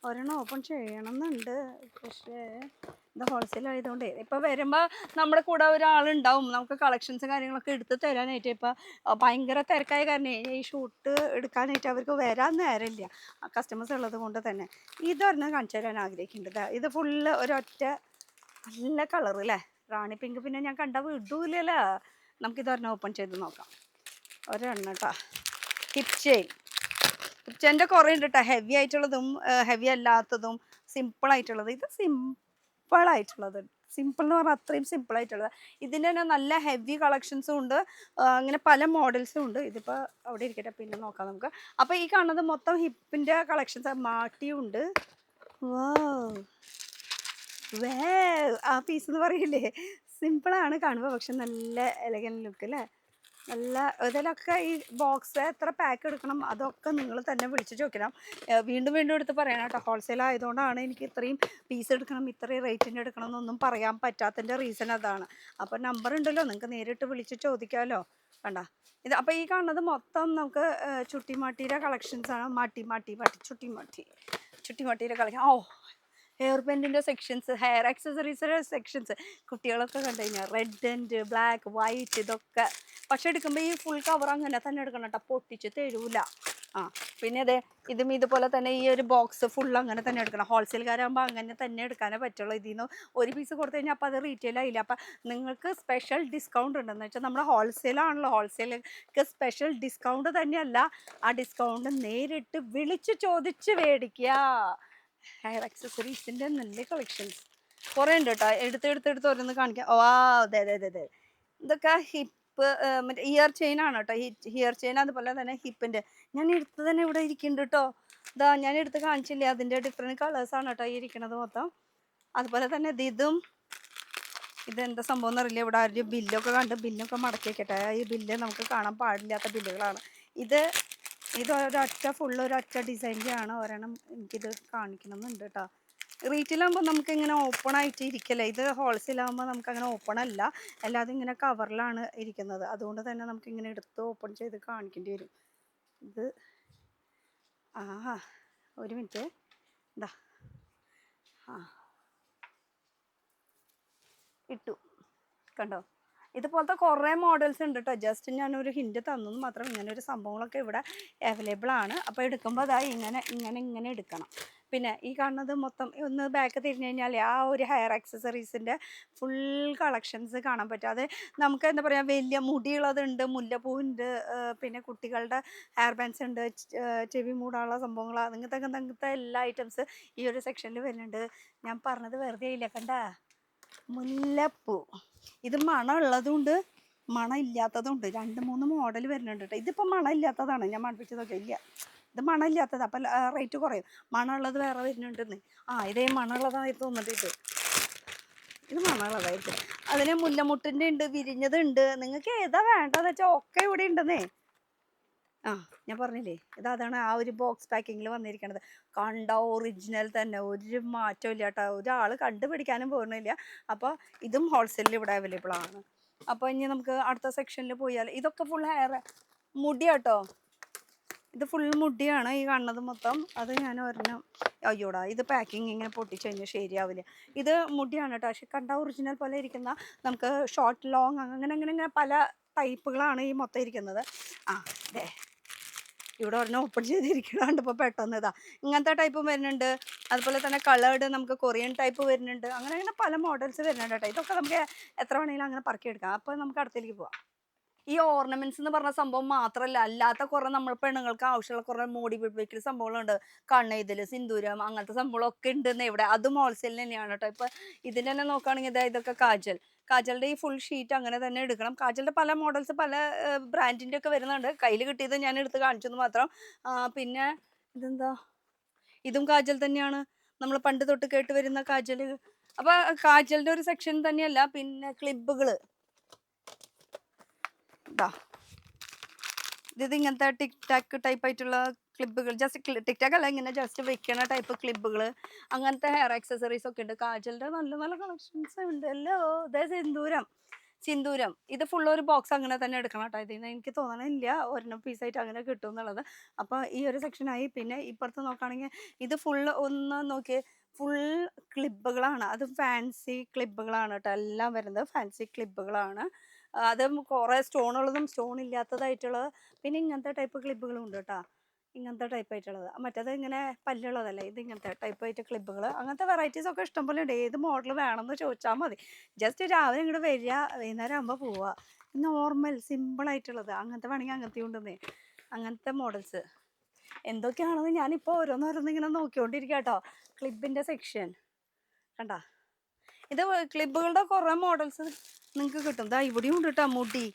[SPEAKER 1] ഒരെണ്ണം ഓപ്പൺ ചെയ്യണം എന്നുണ്ട്, പക്ഷേ ഇത് ഹോൾസെയിൽ ആയതുകൊണ്ട് ഇപ്പോൾ വരുമ്പോൾ നമ്മുടെ കൂടെ ഒരാളുണ്ടാവും നമുക്ക് കളക്ഷൻസ് കാര്യങ്ങളൊക്കെ എടുത്ത് തരാനായിട്ട്. ഇപ്പോൾ ഭയങ്കര തിരക്കായ കാരണം ഈ ഷൂട്ട് എടുക്കാനായിട്ട് അവർക്ക് വരാൻ നേരമില്ല, കസ്റ്റമേഴ്സ് ഉള്ളത് കൊണ്ട് തന്നെ. ഇതൊരെണ്ണം കാണിച്ചു തരാൻ ആഗ്രഹിക്കുന്നുണ്ട്. ഇത് ഫുള്ള് ഒരൊറ്റ നല്ല കളറ് അല്ലേ, റാണി പിങ്ക്. പിന്നെ ഞാൻ കണ്ട വിടൂലല്ലോ. നമുക്കിതൊരെണ്ണം ഓപ്പൺ ചെയ്ത് നോക്കാം. ഒരെണ്ണം കേട്ടോ. ഹിപ്പ് ചെയിൻ്റെ കുറേ ഉണ്ട് കേട്ടോ. ഹെവി ആയിട്ടുള്ളതും ഹെവി അല്ലാത്തതും സിമ്പിളായിട്ടുള്ളത്. ഇത് സിമ്പിളായിട്ടുള്ളത്, സിമ്പിൾ എന്ന് പറഞ്ഞാൽ അത്രയും സിമ്പിളായിട്ടുള്ളത്. ഇതിൻ്റെ തന്നെ നല്ല ഹെവി കളക്ഷൻസും ഉണ്ട്, അങ്ങനെ പല മോഡൽസും ഉണ്ട്. ഇതിപ്പോൾ അവിടെ ഇരിക്കട്ടെ, പിന്നെ നോക്കാം നമുക്ക്. അപ്പോൾ ഈ കാണുന്നത് മൊത്തം ഹിപ്പിൻ്റെ കളക്ഷൻസ്. മാട്ടിയും ഉണ്ട്. ആ പീസ് എന്ന് പറയില്ലേ, സിമ്പിളാണ് കാണുമ്പോൾ, പക്ഷെ നല്ല എലഗൻ ലുക്ക് അല്ലേ. നല്ല ഇതിലൊക്കെ ഈ ബോക്സ് എത്ര പാക്ക് എടുക്കണം അതൊക്കെ നിങ്ങൾ തന്നെ വിളിച്ച് ചോദിക്കണം. വീണ്ടും എടുത്ത് പറയണം കേട്ടോ. ഹോൾസെയിൽ ആയതുകൊണ്ടാണ് എനിക്ക് ഇത്രയും പീസ് എടുക്കണം, ഇത്രയും റേറ്റിന് എടുക്കണം എന്നൊന്നും പറയാൻ പറ്റാത്തതിൻ്റെ റീസൺ അതാണ്. അപ്പോൾ നമ്പർ ഉണ്ടല്ലോ, നിങ്ങൾക്ക് നേരിട്ട് വിളിച്ച് ചോദിക്കാമല്ലോ. കണ്ട ഇത്. അപ്പോൾ ഈ കാണുന്നത് മൊത്തം നമുക്ക് ചുട്ടിമാട്ടിയുടെ കളക്ഷൻസ് ആണ്. ചുട്ടിമാട്ടിയുടെ കളക്ഷൻ. ഹെയർ ബാൻഡിൻ്റെ സെക്ഷൻസ്, ഹെയർ ആക്സസറീസിൻ്റെ സെക്ഷൻസ്. കുട്ടികളൊക്കെ കണ്ടു കഴിഞ്ഞാൽ റെഡ് ആൻഡ് ബ്ലാക്ക് വൈറ്റ് ഇതൊക്കെ. പക്ഷെ എടുക്കുമ്പോൾ ഈ ഫുൾ കവർ അങ്ങനെ തന്നെ എടുക്കണം കേട്ടോ, പൊട്ടിച്ച് തരൂല. പിന്നെ ഇതും ഇതുപോലെ തന്നെ ഈ ഒരു ബോക്സ് ഫുൾ അങ്ങനെ തന്നെ എടുക്കണം. ഹോൾസെയിൽക്കാരാകുമ്പോൾ അങ്ങനെ തന്നെ എടുക്കാനേ പറ്റുള്ളൂ. ഇതിൽ നിന്ന് ഒരു പീസ് കൊടുത്തു കഴിഞ്ഞാൽ അപ്പോൾ അത് റീറ്റെയിൽ ആയില്ല. അപ്പം നിങ്ങൾക്ക് സ്പെഷ്യൽ ഡിസ്കൗണ്ട് ഉണ്ടെന്ന് വെച്ചാൽ നമ്മുടെ ഹോൾസെയിലാണല്ലോ, ഹോൾസെയിലേക്ക് സ്പെഷ്യൽ ഡിസ്കൗണ്ട് തന്നെയല്ല, ആ ഡിസ്കൗണ്ട് നേരിട്ട് വിളിച്ച് ചോദിച്ച് മേടിക്കുക. ഹെയർ ആക്സസറീസിൻ്റെ നല്ല കളക്ഷൻസ് കുറേ ഉണ്ട് കേട്ടോ. എടുത്ത് ഓരോന്ന് കാണിക്കാം. അതെ ഇതൊക്കെ ഹിപ്പ് മറ്റേ ഇയർ ചെയിൻ ആണ് കേട്ടോ. ഹിയർ ചെയിൻ, അതുപോലെ തന്നെ ഹിപ്പിൻ്റെ. ഞാൻ എടുത്ത് തന്നെ ഇവിടെ ഇരിക്കുന്നുണ്ട് കേട്ടോ. ഞാൻ എടുത്ത് കാണിച്ചില്ലേ, അതിൻ്റെ ഡിഫറെൻറ്റ് കളേഴ്സാണ് കേട്ടോ ഈ ഇരിക്കണത് മൊത്തം. അതുപോലെ തന്നെ ഇതെന്താ സംഭവം എന്നറിയില്ല. ഇവിടെ ഒരു ബില്ലൊക്കെ കണ്ട് ബില്ലൊക്കെ മടക്കി വെക്കട്ടെ. ഈ ബില്ല് നമുക്ക് കാണാൻ പാടില്ലാത്ത ബില്ലുകളാണ്. ഇത് ഒരൊറ്റ ഡിസൈൻ്റെ ആണ്. ഒരെണ്ണം എനിക്കിത് കാണിക്കണമെന്നുണ്ട് കേട്ടോ. റീറ്റെയിലാകുമ്പോൾ നമുക്ക് ഇങ്ങനെ ഓപ്പൺ ആയിട്ട് ഇരിക്കല്ലേ. ഇത് ഹോൾസെയിലാകുമ്പോൾ നമുക്ക് അങ്ങനെ ഓപ്പൺ അല്ല, അല്ലാതെ ഇങ്ങനെ കവറിലാണ് ഇരിക്കുന്നത്. അതുകൊണ്ട് തന്നെ നമുക്ക് ഇങ്ങനെ എടുത്ത് ഓപ്പൺ ചെയ്ത് കാണിക്കേണ്ടി വരും. ഇത് ഒരു മിനിറ്റ്. ഇട്ടു കണ്ടോ. ഇതുപോലത്തെ കുറേ മോഡൽസ് ഉണ്ട് കേട്ടോ. ജസ്റ്റ് ഞാനൊരു ഹിൻറ്റ് തന്നു മാത്രം. ഇങ്ങനെ ഒരു സംഭവങ്ങളൊക്കെ ഇവിടെ അവൈലബിൾ ആണ്. അപ്പോൾ എടുക്കുമ്പോൾ ഇങ്ങനെ എടുക്കണം. പിന്നെ ഈ കാണുന്നത് മൊത്തം ഒന്ന് ബാക്ക് തിരിഞ്ഞു കഴിഞ്ഞാൽ ആ ഒരു ഹെയർ ആക്സസറീസിൻ്റെ ഫുൾ കളക്ഷൻസ് കാണാൻ പറ്റും. അത് നമുക്ക് എന്താ പറയുക, വലിയ മുടിയുള്ളതുണ്ട്, മുല്ലപ്പൂവുണ്ട്, പിന്നെ കുട്ടികളുടെ ഹെയർ ബാൻഡ്സ് ഉണ്ട്, ചെവി മൂടാനുള്ള സംഭവങ്ങൾ, അങ്ങനത്തെ എല്ലാ ഐറ്റംസ് ഈ ഒരു സെക്ഷനിൽ വരുന്നുണ്ട്. ഞാൻ പറഞ്ഞത് വെറുതെ ഇല്ല. കണ്ട മുല്ലപ്പൂ. ഇത് മണമുള്ളതുണ്ട് മണം ഇല്ലാത്തതുണ്ട്. 2-3 മോഡൽ വരുന്നുണ്ട് കേട്ടോ. ഇതിപ്പോൾ മണം ഇല്ലാത്തതാണ്, ഞാൻ മണപ്പിച്ചതൊക്കെ ഇല്ല. ഇത് മണമില്ലാത്തത്, അപ്പം റേറ്റ് കുറയും. മണമുള്ളത് വേറെ വരുന്നുണ്ടെന്ന്. ഇതേ മണമുള്ളതായി തോന്നുന്നുണ്ട്. ഇത് മണമുള്ളതായിരിക്കും. അതിന് മുല്ലമുട്ടിൻ്റെ ഉണ്ട്, വിരിഞ്ഞതുണ്ട്. നിങ്ങൾക്ക് ഏതാ വേണ്ടതെന്ന് വെച്ചാൽ ഒക്കെ ഇവിടെ ഉണ്ടെന്നേ. ഞാൻ പറഞ്ഞില്ലേ, അതാണ് ആ ഒരു ബോക്സ് പാക്കിങ്ങിൽ വന്നിരിക്കണത്. കണ്ട ഒറിജിനൽ തന്നെ, ഒരു മാറ്റവും ഇല്ല കേട്ടോ. ഒരാൾ കണ്ടുപിടിക്കാനും പോകുന്നില്ല. അപ്പോൾ ഇതും ഹോൾസെയിലിൽ ഇവിടെ അവൈലബിൾ ആണ്. അപ്പോൾ ഇനി നമുക്ക് അടുത്ത സെക്ഷനിൽ പോയാൽ ഇതൊക്കെ ഫുൾ ഹെയർ മുടി കേട്ടോ. ഇത് ഫുൾ മുടിയാണ് ഈ കാണുന്നത് മൊത്തം. അത് ഞാൻ ഒരെണ്ണം അയ്യോടാ ഇത് പാക്കിങ് ഇങ്ങനെ പൊട്ടിച്ച് കഴിഞ്ഞാൽ ശരിയാവില്ല. ഇത് മുടിയാണ് കേട്ടോ. പക്ഷെ കണ്ട ഒറിജിനൽ പോലെ ഇരിക്കുന്ന നമുക്ക് ഷോർട്ട് ലോങ് അങ്ങനെ അങ്ങനെ അങ്ങനെ പല ടൈപ്പുകളാണ് ഈ മൊത്തം ഇരിക്കുന്നത്. ആ അതെ ഇവിടെ ഒരെണ്ണം ഓപ്പൺ ചെയ്തിരിക്കണുണ്ട് ഇപ്പോൾ പെട്ടെന്ന്. ഇതാ ഇങ്ങനത്തെ ടൈപ്പും വരുന്നുണ്ട്. അതുപോലെ തന്നെ കളേർഡ് നമുക്ക് കൊറിയൻ ടൈപ്പ് വരുന്നുണ്ട്. അങ്ങനെ അങ്ങനെ പല മോഡൽസ് വരുന്നുണ്ട് കേട്ടോ. ഇതൊക്കെ നമുക്ക് എത്ര വേണമെങ്കിലും അങ്ങനെ പറക്കിയെടുക്കാം. അപ്പോൾ നമുക്ക് അടുത്തേക്ക് പോവാം. ഈ ഓർണമെന്റ്സ് എന്ന് പറഞ്ഞ സംഭവം മാത്രമല്ല, അല്ലാത്ത കുറെ നമ്മൾ പെണ്ണുങ്ങൾക്ക് ആവശ്യമുള്ള കുറെ മോഡി പിടിപ്പിക്കുന്ന സംഭവങ്ങളുണ്ട്. കണ്ണെഴുതല്, സിന്ദൂരം, അങ്ങനത്തെ സംഭവങ്ങളൊക്കെ ഉണ്ടെന്ന് ഇവിടെ. അതും ഹോൾസെയിൽ തന്നെയാണ് കേട്ടോ. ഇപ്പൊ ഇതിന് തന്നെ നോക്കുകയാണെങ്കിൽ ഇതൊക്കെ കാജലിന്റെ ഈ ഫുൾ ഷീറ്റ് അങ്ങനെ തന്നെ എടുക്കണം. കാജലിന്റെ പല മോഡൽസ് പല ബ്രാൻഡിന്റെ ഒക്കെ വരുന്നുണ്ട്. കയ്യിൽ കിട്ടിയത് ഞാൻ എടുത്ത് കാണിച്ചെന്ന് മാത്രം. പിന്നെ ഇതെന്താ, ഇതും കാജൽ തന്നെയാണ്, നമ്മൾ പണ്ട് തൊട്ട് കേട്ട് വരുന്ന കാജൽ. അപ്പൊ കാജലിന്റെ ഒരു സെക്ഷൻ തന്നെയല്ല, പിന്നെ ക്ലിബുകള് ഇതാ. ഇത് ഇങ്ങനത്തെ ടിക് ടാക്ക് ടൈപ്പ് ആയിട്ടുള്ള ക്ലിബുകൾ, ജസ്റ്റ് ടിക് ടാക്ക് അല്ല, ഇങ്ങനെ ജസ്റ്റ് വെക്കണ ടൈപ്പ് ക്ലിബുകൾ, അങ്ങനത്തെ ഹെയർ ആക്സസറീസ് ഒക്കെ ഉണ്ട്. കാജലിന്റെ നല്ല നല്ല കളക്ഷൻസ് ഉണ്ടല്ലോ. ഇതേ സിന്ദൂരം ഇത് ഫുൾ ഒരു ബോക്സ് അങ്ങനെ തന്നെ എടുക്കണം കേട്ടോ. ഇതിന് എനിക്ക് തോന്നണില്ല ഒരെണ്ണം പീസായിട്ട് അങ്ങനെ കിട്ടും എന്നുള്ളത്. അപ്പോൾ ഈ ഒരു സെക്ഷനായി. പിന്നെ ഇപ്പുറത്ത് നോക്കുകയാണെങ്കിൽ ഇത് ഫുള്ള് ഒന്ന് നോക്കിയേ, ഫുൾ ക്ലിബുകളാണ്. അത് ഫാൻസി ക്ലിബുകളാണ് കേട്ടോ. എല്ലാം വരുന്നത് ഫാൻസി ക്ലിബുകളാണ്. അതും കുറേ സ്റ്റോണുള്ളതും സ്റ്റോൺ ഇല്ലാത്തതായിട്ടുള്ളത്. പിന്നെ ഇങ്ങനത്തെ ടൈപ്പ് ക്ലിബുകളും ഉണ്ട് കേട്ടോ. ഇങ്ങനത്തെ ടൈപ്പ് ആയിട്ടുള്ളത്. മറ്റേത് ഇങ്ങനെ പല്ലുള്ളതല്ലേ, ഇത് ഇങ്ങനത്തെ ടൈപ്പ് ആയിട്ട് ക്ലിബുകൾ. അങ്ങനത്തെ വെറൈറ്റീസ് ഒക്കെ ഇഷ്ടംപോലെ ഉണ്ട്. ഏത് മോഡൽ വേണമെന്ന് ചോദിച്ചാൽ മതി. ജസ്റ്റ് രാവിലെ ഇങ്ങോട്ട് വരിക, വൈകുന്നേരം ആകുമ്പോൾ പോവുക. നോർമൽ സിമ്പിളായിട്ടുള്ളത് അങ്ങനത്തെ വേണമെങ്കിൽ അങ്ങനത്തെ ഉണ്ടെന്നേ. അങ്ങനത്തെ മോഡൽസ് എന്തൊക്കെയാണെന്ന് ഞാനിപ്പോൾ ഓരോന്നോരോന്ന് ഇങ്ങനെ നോക്കിക്കൊണ്ടിരിക്കുക കേട്ടോ. ക്ലിബിൻ്റെ സെക്ഷൻ കണ്ട. ഇത് ക്ലിബുകളുടെ കുറേ മോഡൽസ് നിങ്ങൾക്ക് കിട്ടും. ദാ ഇവിടെയും ഉണ്ട് കേട്ടോ മുടി.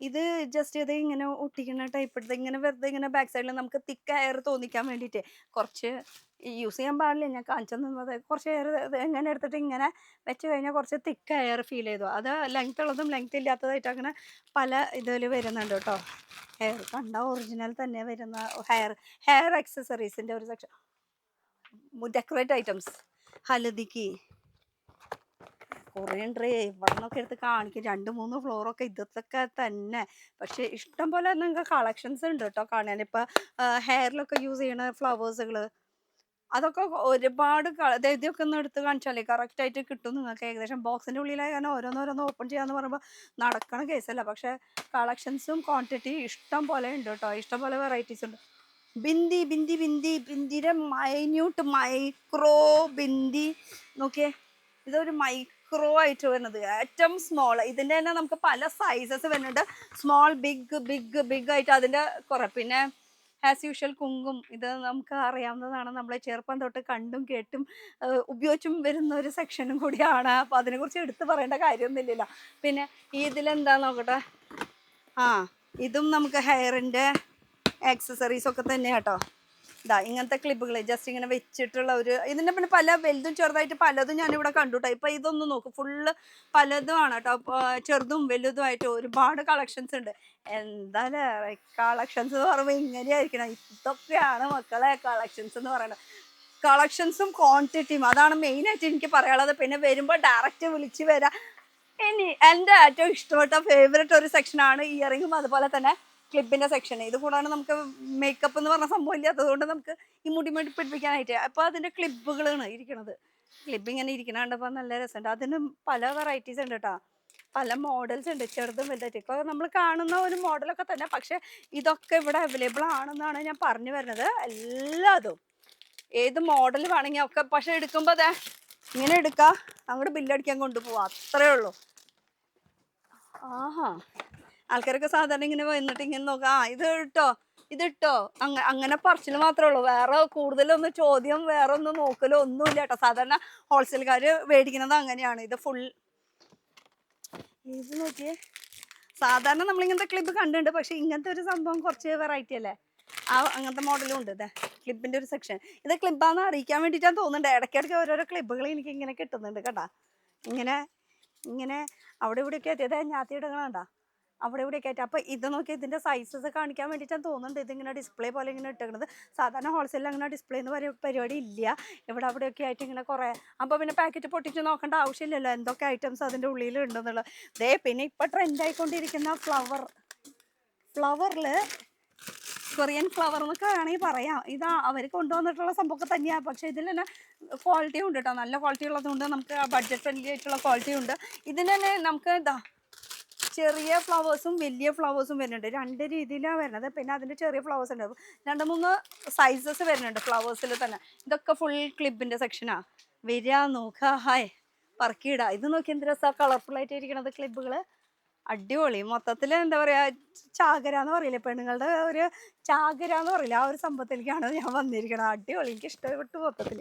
[SPEAKER 1] ഇത് ജസ്റ്റ് ഇത് ഇങ്ങനെ ഒട്ടിക്കുന്ന ടൈപ്പ് എടുത്ത് ഇങ്ങനെ വെറുതെ ഇങ്ങനെ ബാക്ക് സൈഡിൽ നമുക്ക് തിക്ക് ഹെയർ തോന്നിക്കാൻ വേണ്ടിയിട്ട് കുറച്ച് യൂസ് ചെയ്യാൻ പാടില്ല. ഞാൻ കാണിച്ചു തന്നത് കുറച്ച് ഹെയർ ഇങ്ങനെ എടുത്തിട്ട് ഇങ്ങനെ വെച്ച് കഴിഞ്ഞാൽ കുറച്ച് തിക്ക് ഹെയർ ഫീൽ ചെയ്തു. അത് ലെങ്ത് ഉള്ളതും ലെങ്ത് ഇല്ലാത്തതായിട്ട് അങ്ങനെ പല ഇതിൽ വരുന്നുണ്ട് കേട്ടോ. ഹെയർ കണ്ട ഒറിജിനൽ തന്നെ വരുന്ന ഹെയർ ആക്സസറീസിൻ്റെ ഒരു സെക്ഷൻ. ഡെക്കറേറ്റ് ഐറ്റംസ് ഹൽദിക്ക് കുറേ ഉണ്ട്. ഇവിടെ നിന്നൊക്കെ എടുത്ത് കാണിക്കും. 2-3 ഫ്ലോറൊക്കെ ഇതൊക്കെ തന്നെ. പക്ഷെ ഇഷ്ടം പോലെ നിങ്ങൾക്ക് കളക്ഷൻസ് ഉണ്ട് കേട്ടോ കാണാൻ. ഇപ്പം ഹെയറിലൊക്കെ യൂസ് ചെയ്യണ ഫ്ലവേഴ്സുകൾ അതൊക്കെ ഒരുപാട് ഇതൊക്കെ ഒന്ന് എടുത്ത് കാണിച്ചാലേ കറക്റ്റായിട്ട് കിട്ടും നിങ്ങൾക്ക്. ഏകദേശം ബോക്സിൻ്റെ ഉള്ളിലായി കാരണം ഓരോന്നോരോന്ന് ഓപ്പൺ ചെയ്യാന്ന് പറയുമ്പോൾ നടക്കണ കേസല്ല. പക്ഷെ കളക്ഷൻസും ക്വാണ്ടിറ്റി ഇഷ്ടം പോലെ ഉണ്ട് കേട്ടോ. ഇഷ്ടം പോലെ വെറൈറ്റീസ് ഉണ്ട്. ബിന്ദിയുടെ മൈക്രോ ബിന്ദി നോക്കിയേ. ഇതൊരു മൈക്രോ ആയിട്ട് വരുന്നത്, ഏറ്റവും സ്മോൾ. ഇതിൻ്റെ തന്നെ നമുക്ക് പല സൈസസ് വരുന്നുണ്ട്. സ്മോൾ, ബിഗ് ആയിട്ട് അതിൻ്റെ കുറേ. പിന്നെ ആസ് യൂഷ്വൽ കുങ്കും, ഇത് നമുക്ക് അറിയാവുന്നതാണ്. നമ്മളെ ചെറുപ്പം തൊട്ട് കണ്ടും കേട്ടും ഉപയോഗിച്ചും വരുന്ന ഒരു സെക്ഷനും കൂടിയാണ്. അപ്പോൾ അതിനെക്കുറിച്ച് എടുത്ത് പറയേണ്ട കാര്യമൊന്നുമില്ലല്ലോ. പിന്നെ ഇതിലെന്താ നോക്കട്ടെ. ഇതും നമുക്ക് ഹെയറിൻ്റെ ആക്സസറീസ് ഒക്കെ തന്നെ കേട്ടോ. ഇതാ ഇങ്ങനത്തെ ക്ലിപ്പുകൾ ജസ്റ്റ് ഇങ്ങനെ വെച്ചിട്ടുള്ള ഒരു ഇതിൻ്റെ പിന്നെ പല വലുതും ചെറുതായിട്ട് പലതും ഞാനിവിടെ കണ്ടു കേട്ടോ. ഇപ്പം ഇതൊന്നും നോക്കും, ഫുള്ള് പലതും ആണ് കേട്ടോ. ചെറുതും വലുതുമായിട്ട് ഒരുപാട് കളക്ഷൻസ് ഉണ്ട്. എന്തായാലും കളക്ഷൻസ് എന്ന് പറയുമ്പോൾ ഇങ്ങനെയായിരിക്കണം. ഇതൊക്കെയാണ് മക്കളെ കളക്ഷൻസ് എന്ന് പറയുന്നത്. കളക്ഷൻസും ക്വാണ്ടിറ്റിയും അതാണ് മെയിനായിട്ട് എനിക്ക് പറയാനുള്ളത്. പിന്നെ വരുമ്പോൾ ഡയറക്റ്റ് വിളിച്ച് വരാം. ഇനി എൻ്റെ ഏറ്റവും ഇഷ്ടപ്പെട്ട ഫേവറേറ്റ് ഒരു സെക്ഷനാണ് ഇയറിങ്ങും അതുപോലെ തന്നെ ക്ലിപ്പിൻ്റെ സെക്ഷൻ. ഇത് കൂടാതെ നമുക്ക് മേക്കപ്പ് എന്ന് പറഞ്ഞ സംഭവം ഇല്ലാത്തതുകൊണ്ട് നമുക്ക് ഈ മുടി പിടിപ്പിക്കാനായിട്ട് അപ്പോൾ അതിൻ്റെ ക്ലിപ്പുകളാണ് ഇരിക്കുന്നത്. ക്ലിപ്പ് ഇങ്ങനെ ഇരിക്കണ കണ്ടപ്പോൾ നല്ല രസമുണ്ട്. അതിന് പല വെറൈറ്റീസ് ഉണ്ട് കേട്ടോ. പല മോഡൽസ് ഉണ്ട്, ചെറുതും വലുതായിട്ട്. ഇപ്പോൾ നമ്മൾ കാണുന്ന ഒരു മോഡലൊക്കെ തന്നെ, പക്ഷേ ഇതൊക്കെ ഇവിടെ അവൈലബിൾ ആണെന്നാണ് ഞാൻ പറഞ്ഞു വരുന്നത്. എല്ലാതും ഏത് മോഡൽ വേണമെങ്കിൽ ഒക്കെ. പക്ഷെ എടുക്കുമ്പോൾ അതെ ഇങ്ങനെ എടുക്കുക, അങ്ങോട്ട് ബില്ലടിക്കാൻ കൊണ്ടുപോവാം, അത്രേ ഉള്ളൂ. ആൾക്കാരൊക്കെ സാധാരണ ഇങ്ങനെ വന്നിട്ട് ഇങ്ങനെ നോക്കാം, ഇത് ഇട്ടോ അങ്ങനെ പറച്ചിൽ മാത്രമേ ഉള്ളൂ. വേറെ കൂടുതലൊന്നും ചോദ്യം വേറെ ഒന്നും നോക്കലോ ഒന്നുമില്ല കേട്ടോ. സാധാരണ ഹോൾസെയിൽക്കാർ മേടിക്കുന്നത് അങ്ങനെയാണ്. ഇത് ഫുൾ ഇത് നോക്കിയേ. സാധാരണ നമ്മളിങ്ങനത്തെ ക്ലിപ്പ് കണ്ടിട്ടുണ്ട്, പക്ഷെ ഇങ്ങനത്തെ ഒരു സംഭവം കുറച്ച് വെറൈറ്റി അല്ലേ. അങ്ങനത്തെ മോഡലും ഉണ്ട്. ഇതേ ക്ലിപ്പിൻ്റെ ഒരു സെക്ഷൻ. ഇത് ക്ലിപ്പാന്ന് അറിയിക്കാൻ വേണ്ടിയിട്ടാണ് തോന്നുന്നുണ്ട്. ഇടയ്ക്കിടയ്ക്ക് ഓരോരോ ക്ലിപ്പുകൾ എനിക്ക് ഇങ്ങനെ കിട്ടുന്നുണ്ട് കേട്ടോ. ഇങ്ങനെ അവിടെ ഇവിടെയൊക്കെ ആയിട്ട് ഞാത്തി ഇടണണ്ട അവിടെ ഇവിടെയൊക്കെ ആയിട്ട്. അപ്പോൾ ഇത് നോക്കി ഇതിൻ്റെ സൈസസ് കാണിക്കാൻ വേണ്ടിയിട്ടാണ് തോന്നുന്നുണ്ട് ഇതിങ്ങനെ ഡിസ്പ്ലേ പോലെ ഇങ്ങനെ ഇട്ടേക്കുന്നത്. സാധാരണ ഹോൾസെയിൽ അങ്ങനെ ഡിസ്പ്ലേ എന്ന് പറയുന്ന പരിപാടി ഇല്ല. ഇവിടെ അവിടെയൊക്കെ ആയിട്ട് ഇങ്ങനെ കുറേ. അപ്പോൾ പിന്നെ പാക്കറ്റ് പൊട്ടിച്ച് നോക്കേണ്ട ആവശ്യമില്ലല്ലോ എന്തൊക്കെ ഐറ്റംസ് അതിൻ്റെ ഉള്ളിൽ ഉണ്ടെന്നുള്ളത്. പിന്നെ ഇപ്പോൾ ട്രെൻഡായിക്കൊണ്ടിരിക്കുന്ന ഫ്ലവറിൽ കൊറിയൻ ഫ്ലവർ എന്നൊക്കെ വേണമെങ്കിൽ പറയാം. ഇതാ അവർ കൊണ്ടുവന്നിട്ടുള്ള സംഭവമൊക്കെ തന്നെയാണ്. പക്ഷേ ഇതിൽ തന്നെ ക്വാളിറ്റി ഉണ്ട് കേട്ടോ. നല്ല ക്വാളിറ്റി ഉള്ളതുകൊണ്ട് നമുക്ക് ബഡ്ജറ്റ് ഫ്രണ്ട്ലി ആയിട്ടുള്ള ക്വാളിറ്റി ഉണ്ട്. ഇതിന് തന്നെ നമുക്ക് ഇതാ ചെറിയ ഫ്ലവേഴ്സും വലിയ ഫ്ലവേഴ്സും വരുന്നുണ്ട്. 2 രീതിയിലാണ് വരുന്നത്. പിന്നെ അതിൻ്റെ ചെറിയ ഫ്ലവേഴ്സ് ഉണ്ട്. 2-3 സൈസസ് വരുന്നുണ്ട് ഫ്ലവേഴ്സിൽ തന്നെ. ഇതൊക്കെ ഫുൾ ക്ലിപ്പിൻ്റെ സെക്ഷനാണ് വരിക. നോക്കുക, ഹായ് പറക്കിയിടുക. ഇത് നോക്കി എന്ത് രസമാണ് കളർഫുൾ ആയിട്ട് ഇരിക്കണത് ക്ലിപ്പുകൾ. അടിപൊളി. മൊത്തത്തിൽ എന്താ പറയുക, ചാകര എന്ന് പറയില്ലേ, പെണ്ണുങ്ങളുടെ ഒരു ചാകര എന്ന് പറയില്ല, ആ ഒരു സംഭവത്തിലേക്കാണ് ഞാൻ വന്നിരിക്കുന്നത്. അടിപൊളി, എനിക്ക് ഇഷ്ടപ്പെട്ടു മൊത്തത്തിൽ.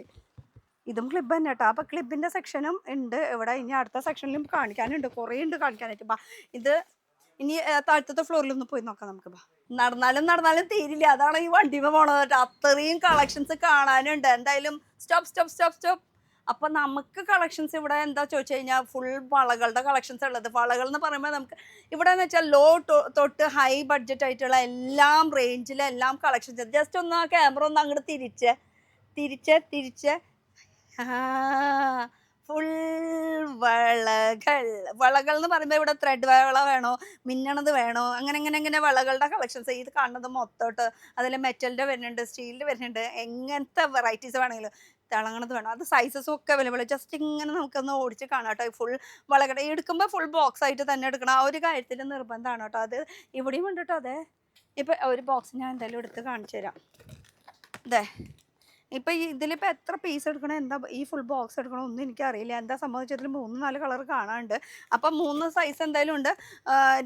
[SPEAKER 1] ഇതും ക്ലിബ് തന്നെ കേട്ടോ. അപ്പോൾ ക്ലിബിൻ്റെ സെക്ഷനും ഉണ്ട് ഇവിടെ. ഇനി അടുത്ത സെക്ഷനിലും കാണിക്കാനുണ്ട്, കുറേ ഉണ്ട് കാണിക്കാനായിട്ട്. ബാ ഇത് ഇനി താഴത്തെ ഫ്ലോറിലൊന്ന് പോയി നോക്കാം നമുക്ക്. ബാ നടന്നാലും തീരില്ല. അതാണ് ഈ വണ്ടിമ പോണത് കേട്ടോ. അത്രയും കളക്ഷൻസ് കാണാനുണ്ട്. എന്തായാലും സ്റ്റോപ്പ്. അപ്പം നമുക്ക് കളക്ഷൻസ് ഇവിടെ എന്താ ചോദിച്ചു കഴിഞ്ഞാൽ ഫുൾ വളകളുടെ കളക്ഷൻസ് ഉള്ളത്. വളകൾ എന്ന് പറയുമ്പോൾ നമുക്ക് ഇവിടെ എന്ന് വെച്ചാൽ ലോ തൊട്ട് ഹൈ ബഡ്ജറ്റ് ആയിട്ടുള്ള എല്ലാം റേഞ്ചിലെല്ലാം കളക്ഷൻസ്. ജസ്റ്റ് ഒന്ന് ആ ക്യാമറ ഒന്ന് അങ്ങോട്ട് തിരിച്ച് ഫുൾ വളകൾ എന്ന് പറയുമ്പോൾ ഇവിടെ ത്രെഡ് വള വേണോ, മിന്നണത് വേണോ, അങ്ങനെ വളകളുടെ കളക്ഷൻസ്. ഇത് കാണുന്നത് മൊത്തോട്ട് അതിൽ മെറ്റലിൻ്റെ വരുന്നുണ്ട്, സ്റ്റീലിൻ്റെ വരുന്നുണ്ട്. എങ്ങനത്തെ വെറൈറ്റീസ് വേണമെങ്കിലും തിളങ്ങണത് വേണം. അത് സൈസസും ഒക്കെ അവൈലബിൾ. ജസ്റ്റ് ഇങ്ങനെ നമുക്കൊന്ന് ഓടിച്ച് കാണാം കേട്ടോ. ഫുൾ വളകട എടുക്കുമ്പോൾ ഫുൾ ബോക്സ് ആയിട്ട് തന്നെ എടുക്കണം. ആ ഒരു കാര്യത്തിൽ നിർബന്ധമാണ് കേട്ടോ. അത് ഇവിടെയും ഉണ്ട് കേട്ടോ. അതെ, ഇപ്പം ഒരു ബോക്സ് ഞാൻ എന്തായാലും എടുത്ത് കാണിച്ചു തരാം. അതെ, ഇപ്പം ഇതിലിപ്പോൾ എത്ര പീസ് എടുക്കണം, എന്താ ഈ ഫുൾ ബോക്സ് എടുക്കണം ഒന്നും എനിക്കറിയില്ല. എന്താ സംബന്ധിച്ചതിൽ 3-4 കളർ കാണാനുണ്ട്. അപ്പം 3 സൈസ് എന്തായാലും ഉണ്ട്.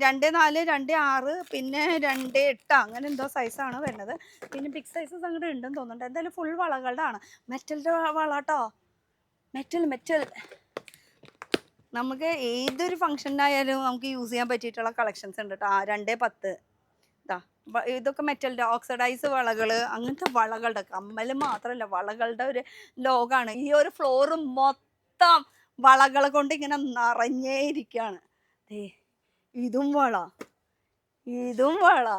[SPEAKER 1] 2-4, 2-6, പിന്നെ 2-8 അങ്ങനെ എന്തോ സൈസാണ് വരുന്നത്. പിന്നെ ബിഗ് സൈസസ് അങ്ങോട്ട് ഉണ്ടെന്ന് തോന്നുന്നുണ്ട്. എന്തായാലും ഫുൾ വളകളുടെ ആണ്. മെറ്റലിൻ്റെ വള കേട്ടോ. മെറ്റൽ നമുക്ക് ഏതൊരു ഫംഗ്ഷനായാലും നമുക്ക് യൂസ് ചെയ്യാൻ പറ്റിയിട്ടുള്ള കളക്ഷൻസ് ഉണ്ട് കേട്ടോ. 2-10 ഇതൊക്കെ മെറ്റലിൻ്റെ ഓക്സിഡൈസ് വളകൾ, അങ്ങനത്തെ വളകളുടെ കമ്മൽ മാത്രമല്ല വളകളുടെ ഒരു ലോകമാണ്. ഈ ഒരു ഫ്ലോറ് മൊത്തം വളകൾ കൊണ്ട് ഇങ്ങനെ നിറഞ്ഞേ ഇരിക്കുകയാണ്. ഇതും വള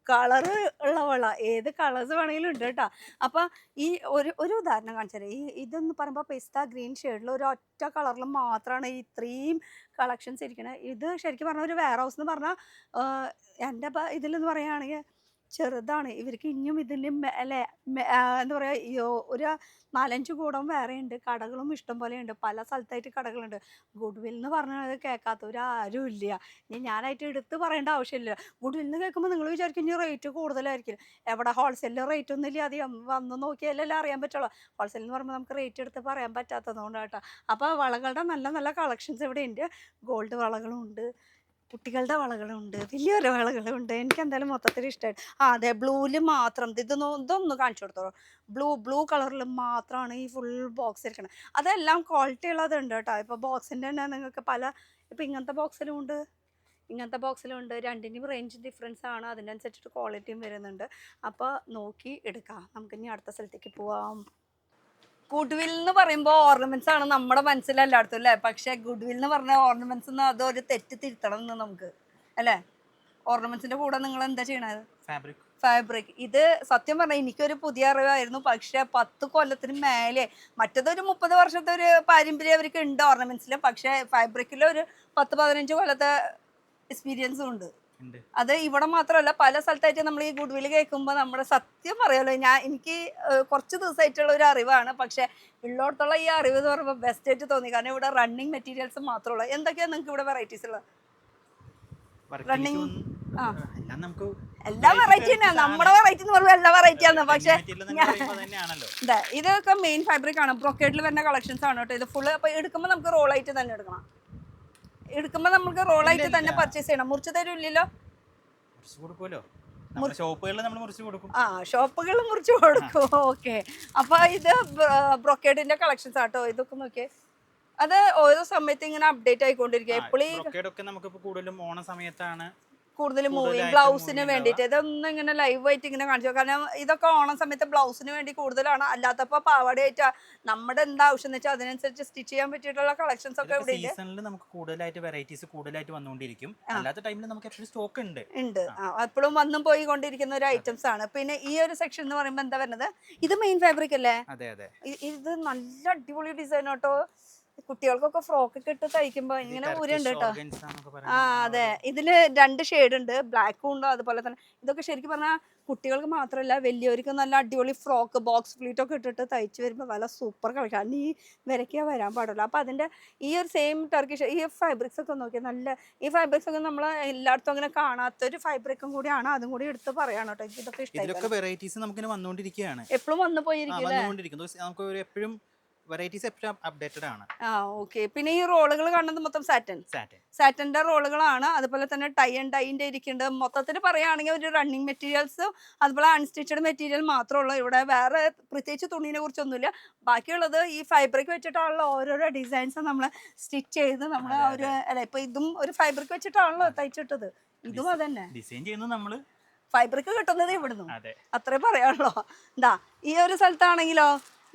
[SPEAKER 1] കളറ് ഉള്ള വള, ഏത് കളേഴ്സ് വേണമെങ്കിലും ഉണ്ട് കേട്ടോ. അപ്പോൾ ഈ ഒരു ഉദാഹരണം കാണിച്ചാൽ ഇതെന്ന് പറയുമ്പോൾ പിസ്ത ഗ്രീൻ ഷെയ്ഡിൽ ഒരു ഒറ്റ കളറിൽ മാത്രമാണ് ഇത്രയും കളക്ഷൻസ് ഇരിക്കുന്നത്. ഇത് ശരിക്കും പറഞ്ഞാൽ ഒരു വെയർ ഹൗസ് എന്ന് പറഞ്ഞാൽ എൻ്റെ ഇതിലെന്ന് പറയുകയാണെങ്കിൽ ചെറുതാണ്. ഇവർക്ക് ഇനിയും ഇതിൻ്റെ അല്ലേ എന്താ പറയുക, ഒരു 4-5 കൂടം വേറെ ഉണ്ട്. കടകളും ഇഷ്ടം പോലെ ഉണ്ട്. പല സ്ഥലത്തായിട്ട് കടകളുണ്ട്. ഗുഡ്വിൽ എന്ന് പറഞ്ഞത് കേൾക്കാത്തവരാരും ഇല്ല. ഇനി ഞാനായിട്ട് എടുത്ത് പറയേണ്ട ആവശ്യമില്ല. ഗുഡ്വിൽ എന്ന് കേൾക്കുമ്പോൾ നിങ്ങൾ വിചാരിക്കും ഇനി റേറ്റ് കൂടുതലായിരിക്കും. എവിടെ ഹോൾസെയിൽ റേറ്റ് ഒന്നും ഇല്ല. അധികം വന്ന് നോക്കിയാലല്ലേ അറിയാൻ പറ്റുള്ളൂ. ഹോൾസെയിൽ എന്ന് പറയുമ്പോൾ നമുക്ക് റേറ്റ് എടുത്ത് പറയാൻ പറ്റാത്തതുകൊണ്ട് കേട്ടോ. അപ്പോൾ വളകളുടെ നല്ല കളക്ഷൻസ് ഇവിടെ ഉണ്ട്. ഗോൾഡ് വളകളും ഉണ്ട്, കുട്ടികളുടെ വളകളുണ്ട്, വലിയൊരു വളകളുണ്ട്. എനിക്ക് എന്തായാലും മൊത്തത്തിൽ ഇഷ്ടമായി. അതെ, ബ്ലൂവിൽ മാത്രം ഇതൊന്ന് കാണിച്ചു കൊടുത്തോളൂ. ബ്ലൂ കളറിൽ മാത്രമാണ് ഈ ഫുൾ ബോക്സ് ഇരിക്കുന്നത്. അതെല്ലാം ക്വാളിറ്റി ഉള്ളതുണ്ട് കേട്ടോ. ഇപ്പോൾ ബോക്സിൻ്റെ തന്നെ നിങ്ങൾക്ക് ഇപ്പോൾ ഇങ്ങനത്തെ ബോക്സിലും ഉണ്ട്. രണ്ടിനും റേഞ്ച് ഡിഫറൻസ് ആണ്. അതിനനുസരിച്ചിട്ട് ക്വാളിറ്റിയും വരുന്നുണ്ട്. അപ്പോൾ നോക്കി എടുക്കാം. നമുക്കിനി അടുത്ത സ്ഥലത്തേക്ക് പോവാം. ഗുഡ്വിൽ എന്ന് പറയുമ്പോൾ ഓർണമെന്റ്സ് ആണ് നമ്മുടെ മനസ്സിൽ എല്ലായിടത്തും അല്ലേ. പക്ഷെ ഗുഡ്വിൽ എന്ന് പറഞ്ഞ ഓർണമെന്റ്സ് അതൊരു തെറ്റ് തിരുത്തണം എന്ന് നമുക്ക് അല്ലേ. ഓർണമെന്റ്സിന്റെ കൂടെ നിങ്ങൾ എന്താ ചെയ്യണത്? ഫാബ്രിക്. ഇത് സത്യം പറഞ്ഞാൽ എനിക്കൊരു പുതിയ അറിവായിരുന്നു. പക്ഷെ 10 കൊല്ലത്തിന് മേലെ, മറ്റേതൊരു 30 വർഷത്തെ ഒരു പാരമ്പര്യം അവർക്ക് ഉണ്ട് ഓർണമെന്റ്സിൽ. പക്ഷെ ഫാബ്രിക്കിൽ ഒരു 10-15 കൊല്ലത്തെ എക്സ്പീരിയൻസും ഉണ്ട്. അത് ഇവിടെ മാത്രമല്ല, പല സ്ഥലത്തായിട്ട് നമ്മൾ ഈ ഗുഡ്വിൽ കേൾക്കുമ്പോൾ നമ്മുടെ സത്യം പറയാലോ, എനിക്ക് കുറച്ച് ദിവസമായിട്ടുള്ള ഒരു അറിവാണ്. പക്ഷെ ഉള്ളിടത്തുള്ള ഈ അറിവ് എന്ന് പറയുമ്പോൾ ബെസ്റ്റ് ആയിട്ട് തോന്നി. കാരണം ഇവിടെ റണ്ണിങ് മെറ്റീരിയൽസ് മാത്രമുള്ള എന്തൊക്കെയാണ് നിങ്ങൾക്ക് ഇവിടെ വെറൈറ്റീസ് ഉള്ളത്? റണ്ണിങ് എല്ലാ വെറൈറ്റി തന്നെയാണ്. നമ്മുടെ വെറൈറ്റി എന്ന് പറയുമ്പോൾ എല്ലാ വെറൈറ്റിയാണ്. പക്ഷെ ഇതൊക്കെ മെയിൻ ഫാബ്രിക് ആണ്. ബ്രോക്കേഡിൽ വരുന്ന കളക്ഷൻസ് ആണ് കേട്ടോ. ഇത് ഫുള്ള് അപ്പോൾ എടുക്കുമ്പോൾ നമുക്ക് റോളായിട്ട് തന്നെ എടുക്കണം. എടുക്കുമ്പോൾ നമുക്ക് റോളായിട്ട് തന്നെ പർച്ചേസ് ചെയ്യണം. മുറിച്ച് തരൂല്ലല്ലോ. ഷോപ്പുകളിൽ മുറിച്ച് കൊടുക്കും. ഓക്കെ, അപ്പൊ ഇത് ബ്രോക്കേഡിന്റെ കളക്ഷൻസ് ആട്ടോ. ഇതൊക്കെ നോക്കിയേ, അത് ഓരോ സമയത്ത് ഇങ്ങനെ അപ്ഡേറ്റ് ആയിക്കൊണ്ടിരിക്കുക. എപ്പോഴും
[SPEAKER 2] കൂടുതലും ഓണ സമയത്താണ്
[SPEAKER 1] കൂടുതൽ മൂവിങ് ബ്ലൗസിന് വേണ്ടിയിട്ട്. ഇതൊന്നും ഇങ്ങനെ ലൈവായിട്ട് ഇങ്ങനെ കാണിച്ചു. കാരണം ഇതൊക്കെ ഓണം സമയത്ത് ബ്ലൗസിന് വേണ്ടി കൂടുതലാണ്. അല്ലാത്തപ്പോൾ പാവാടയായിട്ട് നമ്മുടെ എന്താ ആവശ്യം വെച്ചാൽ അതിനനുസരിച്ച് സ്റ്റിച്ച് ചെയ്യാൻ പറ്റിയിട്ടുള്ള കളക്ഷൻസ് ഒക്കെ ഇവിടെ
[SPEAKER 2] സീസണിൽ നമുക്ക് കൂടുതലായിട്ട് വെറൈറ്റീസ് കൂടുതലായിട്ട് വന്നുകൊണ്ടിരിക്കും. അല്ലാത്ത ടൈമിൽ നമുക്ക് എപ്പോഴും സ്റ്റോക്ക് ഉണ്ട്.
[SPEAKER 1] എപ്പോഴും വന്നും പോയി കൊണ്ടിരിക്കുന്ന ഒരു ഐറ്റംസ് ആണ്. പിന്നെ ഈ ഒരു സെക്ഷൻ എന്ന് പറയുമ്പോൾ എന്താ വരുന്നത്, ഇത് മെയിൻ ഫാബ്രിക് അല്ലേ?
[SPEAKER 2] അതെ അതെ.
[SPEAKER 1] ഇത് നല്ല അടിപൊളി ഡിസൈൻ കേട്ടോ. കുട്ടികൾക്കൊക്കെ ഫ്രോക്ക് ഒക്കെ ഇട്ട് തയ്ക്കുമ്പോ ഇങ്ങനെ ഊരുണ്ട് കേട്ടോ.
[SPEAKER 2] organza എന്നൊക്കെ
[SPEAKER 1] ആ
[SPEAKER 2] പറയുന്ന
[SPEAKER 1] അതെ, ഇതില് 2 ഷെയ്ഡ് ഉണ്ട്, ബ്ലാക്കും ഉണ്ട്. അതുപോലെ തന്നെ ഇതൊക്കെ ശരിക്കും പറഞ്ഞാൽ കുട്ടികൾക്ക് മാത്രമല്ല വലിയവർക്ക് നല്ല അടിപൊളി ഫ്രോക്ക് ബോക്സ് ഫ്ലീറ്റ് ഒക്കെ ഇട്ടിട്ട് തയ്ച്ച് വരുമ്പോൾ നല്ല സൂപ്പർ കളിക്കാം. ഈ വിലയ്ക്കാ വരാൻ പാടുള്ളൂ. അപ്പൊ അതിന്റെ ഈ ഒരു സെയിം ടർക്കിഷ് ഈ ഫാബ്രിക്സ് ഒക്കെ നോക്കിയാൽ നല്ല, ഈ ഫാബ്രിക്സ് ഒക്കെ നമ്മൾ എല്ലായിടത്തും അങ്ങനെ കാണാത്തൊരു ഫാബ്രിക്കും കൂടിയാണ്. അതും കൂടി എടുത്ത് പറയാണ് കേട്ടോ. എനിക്ക് ഇതൊക്കെ ഇഷ്ടമായി.
[SPEAKER 2] ഇതിലൊക്കെ വെറൈറ്റീസ് നമുക്കിങ്ങനെ വന്നുകൊണ്ടിരിക്കുകയാണ്.
[SPEAKER 1] എപ്പോഴും വന്നു പോയിരിക്കും അല്ലേ?
[SPEAKER 2] വന്നുകൊണ്ടിരിക്കുന്നു. നമുക്ക് എപ്പോഴും വെറൈറ്റീസ് എപ്പോഴും അപ്ഡേറ്റഡ് ആണ്.
[SPEAKER 1] ആ ഓക്കെ. പിന്നെ ഈ റോളുകൾ കാണുന്നത് മൊത്തം സാറ്റന്റെ റോളുകളാണ്. അതുപോലെ തന്നെ ടൈ ആൻഡ് ഡൈന്റെ ഇരിക്കുന്നുണ്ട്. മൊത്തത്തിൽ പറയുകയാണെങ്കിൽ ഒരു റണ്ണിങ് മെറ്റീരിയൽസ് അതുപോലെ അൺസ്റ്റിച്ചഡ് മെറ്റീരിയൽ മാത്രമേ ഉള്ളൂ ഇവിടെ. വേറെ പ്രത്യേകിച്ച് തുണീനെ കുറിച്ചൊന്നുമില്ല. ബാക്കിയുള്ളത് ഈ ഫൈബ്രിക് വെച്ചിട്ടുള്ള ഓരോരോ ഡിസൈൻസ് നമ്മൾ സ്റ്റിച്ച് ചെയ്ത് നമ്മൾ ഒരു അല്ല, ഇപ്പൊ ഇതും ഒരു ഫൈബ്രിക് വെച്ചിട്ടാണല്ലോ തയ്ച്ചിട്ടത്. ഇതും അതന്നെ
[SPEAKER 2] ഡിസൈൻ ചെയ്യുന്നത് നമ്മള്,
[SPEAKER 1] ഫൈബ്രിക് കിട്ടുന്നത് ഇവിടുന്ന്. അത്രേ പറയാനുള്ളൂ. എന്താ ഈ ഒരു സ്ഥലത്താണെങ്കിലോ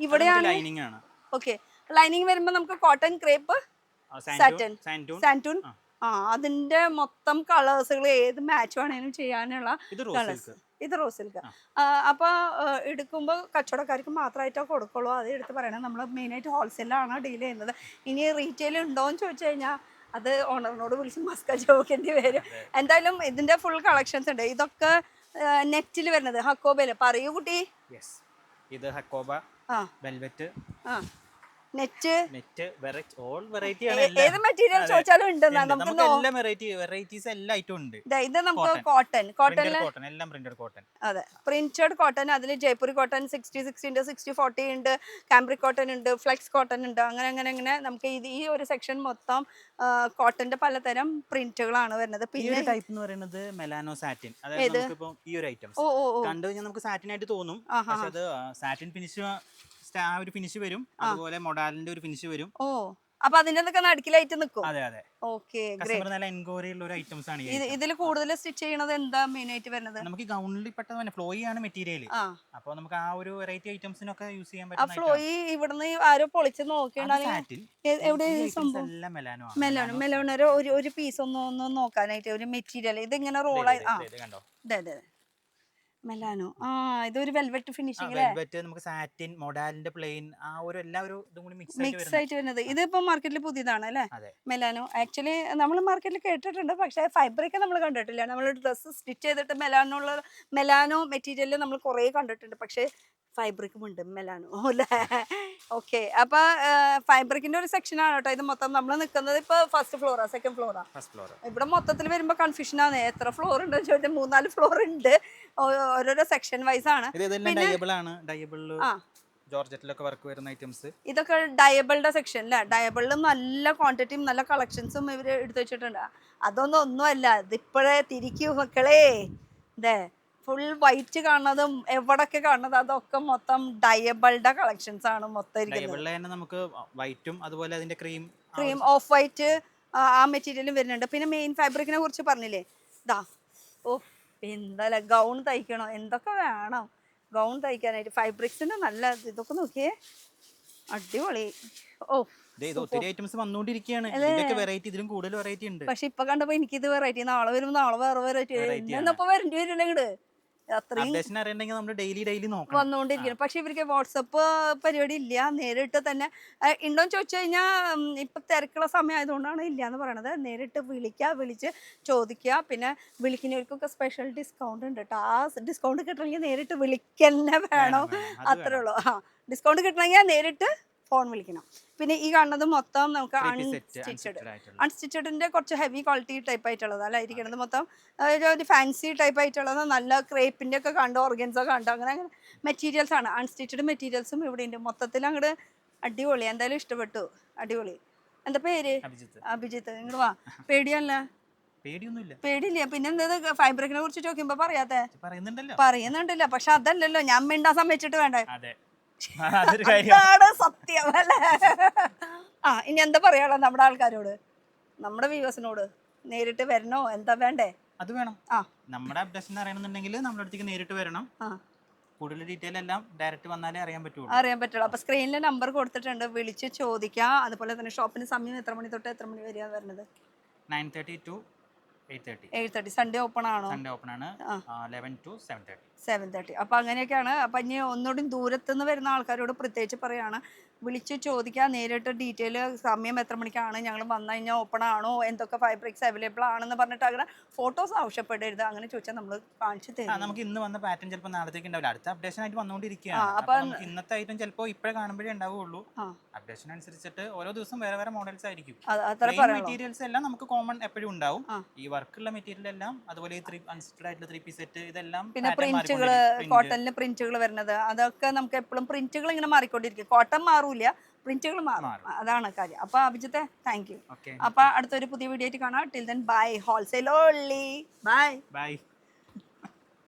[SPEAKER 1] ഇവിടെയാണ്
[SPEAKER 2] ലൈനിങ് ആണ്.
[SPEAKER 1] ഓക്കെ. ലൈനിങ് വരുമ്പോ നമുക്ക് കോട്ടൺ ക്രേപ്പ് സാൻറ്റൂൺ അതിന്റെ മൊത്തം കളേഴ്സുകൾ ഏത് മാച്ച് വേണേലും ചെയ്യാനുള്ള കളേഴ്സ്. ഇത് റോസ് സിൽക്ക്. അപ്പൊ എടുക്കുമ്പോൾ കച്ചവടക്കാർക്ക് മാത്രമായിട്ടോ കൊടുക്കുള്ളൂ. അത് എടുത്ത് പറയണം. നമ്മൾ മെയിനായിട്ട് ഹോൾസെയിലാണ് ഡീൽ ചെയ്യുന്നത്. ഇനി റീറ്റെയിൽ ഉണ്ടോയെന്ന് ചോദിച്ചു കഴിഞ്ഞാൽ അത് ഓണറിനോട് വിളിച്ച് മസ്ക ചോദിക്കേണ്ടി വരും. എന്തായാലും ഇതിന്റെ ഫുൾ കളക്ഷൻസ് ഉണ്ട്. ഇതൊക്കെ നെറ്റിൽ വരുന്നത് ഹക്കോബയില്. പറയൂ കുട്ടി.
[SPEAKER 2] ഇത് hakoba, velvet,
[SPEAKER 1] net
[SPEAKER 2] all variety ആണ്.
[SPEAKER 1] ഏത് മെറ്റീരിയൽ ചോദിച്ചാലും ഉണ്ട്.
[SPEAKER 2] നമുക്ക് എല്ലാ വെറൈറ്റീസ് എല്ലാ ഐറ്റം ഉണ്ട്.
[SPEAKER 1] ഇത് നമുക്ക് കോട്ടൺ
[SPEAKER 2] എല്ലാം പ്രിന്റഡ് കോട്ടൺ.
[SPEAKER 1] അതെ, പ്രിന്റഡ് കോട്ടൺ. അതിൽ ജയ്പൂരി കോട്ടൺ 60-60 ഉണ്ട്, 60-40 ഉണ്ട്, കാംബ്രിക് കോട്ടൺ ഉണ്ട്, ഫ്ലെക്സ് കോട്ടൺ ഉണ്ട്. അങ്ങനെ നമുക്ക് ഈ ഒരു സെക്ഷൻ മൊത്തം കോട്ടന്റെ പലതരം പ്രിന്റുകളാണ് വരുന്നത്.
[SPEAKER 2] പിന്നെ ടൈപ്പ് എന്ന് പറയുന്നത് മെലാനോ സാറ്റിൻ. അതായത് നമുക്കിപ്പോ ഈ ഒരു ഐറ്റംസ് കണ്ടു കഴിഞ്ഞാൽ നമുക്ക് സാറ്റിൻ ആയിട്ട് തോന്നും. പക്ഷെ അത് സാറ്റിൻ ഫിനിഷ്, ആ ഒരു ഫിനിഷ് വരും. അതുപോലെ മൊഡാലിന്റെ ഒരു ഫിനിഷ് വരും.
[SPEAKER 1] അപ്പൊ അതിന്റെ നടുക്കിലായിട്ട് നിൽക്കും.
[SPEAKER 2] അതെ. ഓക്കെ, നല്ല എൻക്വയറി ഉള്ള ഒരു ഐറ്റംസ് ആണ്.
[SPEAKER 1] ഇതിൽ കൂടുതൽ സ്റ്റിച്ച് ചെയ്യണത് എന്താ മെയിൻ ആയിട്ട് വരുന്നത്?
[SPEAKER 2] നമുക്ക് ഗൗണിൽ പെട്ടെന്ന് ഫ്ലോയി ആണ് മെറ്റീരിയൽ. അപ്പൊ നമുക്ക് ആ ഒരു വെറൈറ്റി ഐറ്റംസിനൊക്കെ യൂസ് ചെയ്യാൻ പറ്റും.
[SPEAKER 1] ആ ഫ്ലോയി ഇവിടുന്ന് ആരോ പൊളിച്ച് നോക്കിയിട്ടുണ്ടെങ്കിൽ എവിടെ മെലോണ ഒരു പീസ് ഒന്ന് നോക്കാനായിട്ട് ഒരു മെറ്റീരിയൽ ഇതിങ്ങനെ റോളായി. അതെ മെലാനോ. ഇതൊരു വെൽവെറ്റ് ഫിനിഷിംഗ്.
[SPEAKER 2] വെൽവെറ്റ്, നമുക്ക് സാറ്റിൻ, മൊഡാലിന്റെ പ്ലെയിൻ, ആ ഒരു എല്ലാവരും ഇതും കൂടി മിക്സ്
[SPEAKER 1] ആയിട്ട് വരുന്നത്. ഇതിപ്പോ മാർക്കറ്റിൽ പുതിയതാണ് അല്ലേ മെലാനോ? ആക്ച്വലി നമ്മൾ മാർക്കറ്റിൽ കേട്ടിട്ടുണ്ട്, പക്ഷേ ഫൈബ്രിക് നമ്മൾ കണ്ടിട്ടില്ല. നമ്മൾ ഡ്രസ്സ് സ്റ്റിച്ച് ചെയ്തിട്ട് മെലാനോ മെറ്റീരിയൽ നമ്മൾ കുറേ കണ്ടിട്ടുണ്ട്, പക്ഷേ ഫൈബ്രിക്കും ഉണ്ട് മെലാനോ അല്ലേ? ഓക്കെ. അപ്പൊ ഫൈബ്രിക്കിന്റെ ഒരു സെക്ഷൻ ആണ് കേട്ടോ ഇത് മൊത്തം. നമ്മൾ നിൽക്കുന്നത് ഇപ്പൊ ഫസ്റ്റ് ഫ്ലോറാ സെക്കൻഡ് ഫ്ലോറാ? ഇവിടെ മൊത്തത്തിൽ വരുമ്പോ കൺഫ്യൂഷൻ ആണ്. എത്ര ഫ്ലോർ ഉണ്ട് ചോദിച്ചാൽ 3-4 ഫ്ലോർ ഉണ്ട്. ഓരോരോ സെക്ഷൻ വൈസ് ആണ്. ഇതൊക്കെ ഡയബിളുടെ സെക്ഷൻ അല്ലേ? ഡയബിളിലും നല്ല ക്വാണ്ടിറ്റിയും നല്ല കളക്ഷൻസും ഇവര് എടുത്തു വെച്ചിട്ടുണ്ട്. ഒന്നുമല്ല, ഇതിപ്പോഴേ തിരിക്കൂ മക്കളെ. ഇതേ ഫുൾ വൈറ്റ് കാണുന്നതും എവിടൊക്കെ കാണുന്നത് അതൊക്കെ മൊത്തം ഡയബിളുടെ കളക്ഷൻസ് ആണ് മൊത്തം ഇരിക്കുന്നത്.
[SPEAKER 2] നമുക്ക് വൈറ്റും അതുപോലെ അതിന്റെ ക്രീം
[SPEAKER 1] ഓഫ് വൈറ്റ് ആ മെറ്റീരിയലും വരുന്നുണ്ട്. പിന്നെ മെയിൻ ഫാബ്രിക്കിനെ കുറിച്ച് പറഞ്ഞില്ലേ? എന്താ ഗൗൺ തയ്ക്കണോ, എന്തൊക്കെ വേണം ഗൗൺ തയ്ക്കാനായിട്ട്. ഫൈബ്രിക്സിന്റെ നല്ല ഇതൊക്കെ നോക്കിയേ, അടിപൊളി.
[SPEAKER 2] ഒത്തിരി ഐറ്റംസ് വന്നുകൊണ്ടിരിക്കുകയാണ്. പക്ഷെ
[SPEAKER 1] ഇപ്പൊ കണ്ടപ്പോ എനിക്കിത് വെറൈറ്റി, നാളെ വരുമ്പോ നാളെ വേറെ വെറൈറ്റി എന്നപ്പോ വരേണ്ടി വരില്ല ഇങ്ങട്. വന്നുകൊണ്ടിരിക്കുന്നു. പക്ഷെ ഇവർക്ക് വാട്സപ്പ് പരിപാടി ഇല്ല. നേരിട്ട് തന്നെ ഉണ്ടോന്ന് ചോദിച്ചു കഴിഞ്ഞാൽ ഇപ്പൊ തിരക്കുള്ള സമയം ആയതുകൊണ്ടാണ് ഇല്ല എന്ന് പറയണത്. നേരിട്ട് വിളിച്ച് ചോദിക്കുക. പിന്നെ വിളിക്കുന്നവർക്കൊക്കെ സ്പെഷ്യൽ ഡിസ്കൗണ്ട് ഉണ്ട് കേട്ടോ. ആ ഡിസ്കൗണ്ട് കിട്ടണമെങ്കിൽ നേരിട്ട് വിളിക്കന്നെ വേണം, അത്രേ ഉള്ളൂ. ഡിസ്കൗണ്ട് കിട്ടണമെങ്കിൽ നേരിട്ട് ഫോൺ വിളിക്കണം. പിന്നെ ഈ കാണുന്നത് മൊത്തം നമുക്ക് അൺസ്റ്റിച്ചഡിന്റെ കുറച്ച് ഹെവി ക്വാളിറ്റി ടൈപ്പ് ആയിട്ടുള്ളത് അല്ല ഇരിക്കുന്നത്. മൊത്തം ഒരു ഫാൻസി ടൈപ്പ് ആയിട്ടുള്ളത്, നല്ല ക്രേപ്പിന്റെ ഒക്കെ കണ്ടോ, ഓർഗൻസോ കണ്ടോ, അങ്ങനെ മെറ്റീരിയൽസ് ആണ്. അൺസ്റ്റിച്ചഡ് മെറ്റീരിയൽസും ഇവിടെ ഉണ്ട്. മൊത്തത്തിൽ അങ്ങോട്ട് അടിപൊളി. എന്തായാലും ഇഷ്ടപ്പെട്ടു. അടിപൊളി. എന്താ പേര്? അഭിജിത്ത്. നിങ്ങൾ വാ. പേടിയില്ല. പിന്നെ എന്താ ഫൈബ്രിക്കിനെ കുറിച്ച് ചോദിക്കുമ്പോ പറയാത്തെ? പറയുന്നുണ്ടല്ലോ. പക്ഷെ അതല്ലല്ലോ ഞാൻ മിണ്ടാൻ സമ്മതിച്ചിട്ട് വേണ്ടേ? സത്യം അല്ലേ? ഇനി എന്താ പറയാളോ നമ്മുടെ ആൾക്കാരോട്, നമ്മുടെ വ്യൂവേഴ്സിനോട്? നേരിട്ട് വരണോ, എന്താ വേണ്ടേ?
[SPEAKER 2] അത് വേണം. നമ്മുടെ അപ്ഡേഷൻ അറിയണമെന്നുണ്ടെങ്കിൽ നമ്മുടെ അടുത്തേക്ക് നേരിട്ട് വരണം. കൂടുതൽ ഡീറ്റെയിൽ എല്ലാം ഡയറക്റ്റ് വന്നാലേ അറിയാൻ പറ്റുള്ളൂ. അപ്പൊ സ്ക്രീനിൽ നമ്പർ കൊടുത്തിട്ടുണ്ട്, വിളിച്ച് ചോദിക്കാം. അതുപോലെ തന്നെ ഷോപ്പിന് സമയം എത്ര മണി തൊട്ട് എത്ര മണി വരെയാണ് വരുന്നത്? 9:30 to 8:30.
[SPEAKER 1] സൺഡേ ഓപ്പൺ ആണോ?
[SPEAKER 2] സൺഡേ ഓപ്പൺ ആണ്. 11 to 7:30.
[SPEAKER 1] 7:30. അപ്പോൾ അങ്ങനെയൊക്കെയാണ്. അപ്പം ഇനി ഒന്നുകൂടി ദൂരത്തുനിന്ന് വരുന്ന ആൾക്കാരോട് പ്രത്യേകിച്ച് പറയുകയാണ്, വിളിച്ച് ചോദിക്കുക നേരിട്ട് ഡീറ്റെയിൽ, സമയം എത്ര മണിക്കാണ്, ഞങ്ങൾ വന്നു കഴിഞ്ഞാൽ ഓപ്പൺ ആണോ, എന്തൊക്കെ ഫാബ്രിക്സ് അവൈലബിൾ ആണെന്ന് പറഞ്ഞിട്ട് അങ്ങനെ ഫോട്ടോസ് ആവശ്യപ്പെടരുത്. അങ്ങനെ ചോദിച്ചാൽ നമ്മൾ കാണിച്ചു തരും.
[SPEAKER 2] നമുക്ക് ഇന്ന് വന്ന പാറ്റേൺ ചിലപ്പോൾ നാളത്തേക്ക് ഉണ്ടാവില്ല, അടുത്ത അപ്ഡേഷൻ ആയിട്ട് വന്നുകൊണ്ടിരിക്കുകയാണ്.
[SPEAKER 1] അപ്പം
[SPEAKER 2] നമുക്ക് ഇന്നത്തെ ഐറ്റം ചിലപ്പോൾ ഇപ്പോഴേ കാണുമ്പോഴേ ഉണ്ടാവുള്ളൂ. അപ്ഡേഷൻ അനുസരിച്ചിട്ട് ഓരോ ദിവസം വേറെ വേറെ മോഡൽസ് ആയിരിക്കും. മെറ്റീരിയൽസ് എല്ലാം നമുക്ക് കോമൺ എപ്പോഴും ഉണ്ടാവും. ഈ വർക്കുള്ള മെറ്റീരിയൽ എല്ലാം, അതുപോലെ ഈ അൺസ്റ്റിച്ചഡ് ആയിട്ടുള്ള 3-piece സെറ്റ്, ഇതെല്ലാം
[SPEAKER 1] പിന്നെ പ്രിന്റുകൾ, കോട്ടണിൽ പ്രിന്റുകൾ വരുന്നത്, അതൊക്കെ നമുക്ക് എപ്പോഴും പ്രിന്റുകൾ ഇങ്ങനെ മാറിക്കൊണ്ടിരിക്കും. കോട്ടൺ മാറൂല, പ്രിന്റുകൾ മാറും, അതാണ് കാര്യം. അപ്പൊ അഭിജിത്തെ താങ്ക് യു. അപ്പൊ അടുത്തൊരു പുതിയ വീഡിയോ ആയിട്ട് കാണാം. Till then bye. Wholesale only. By.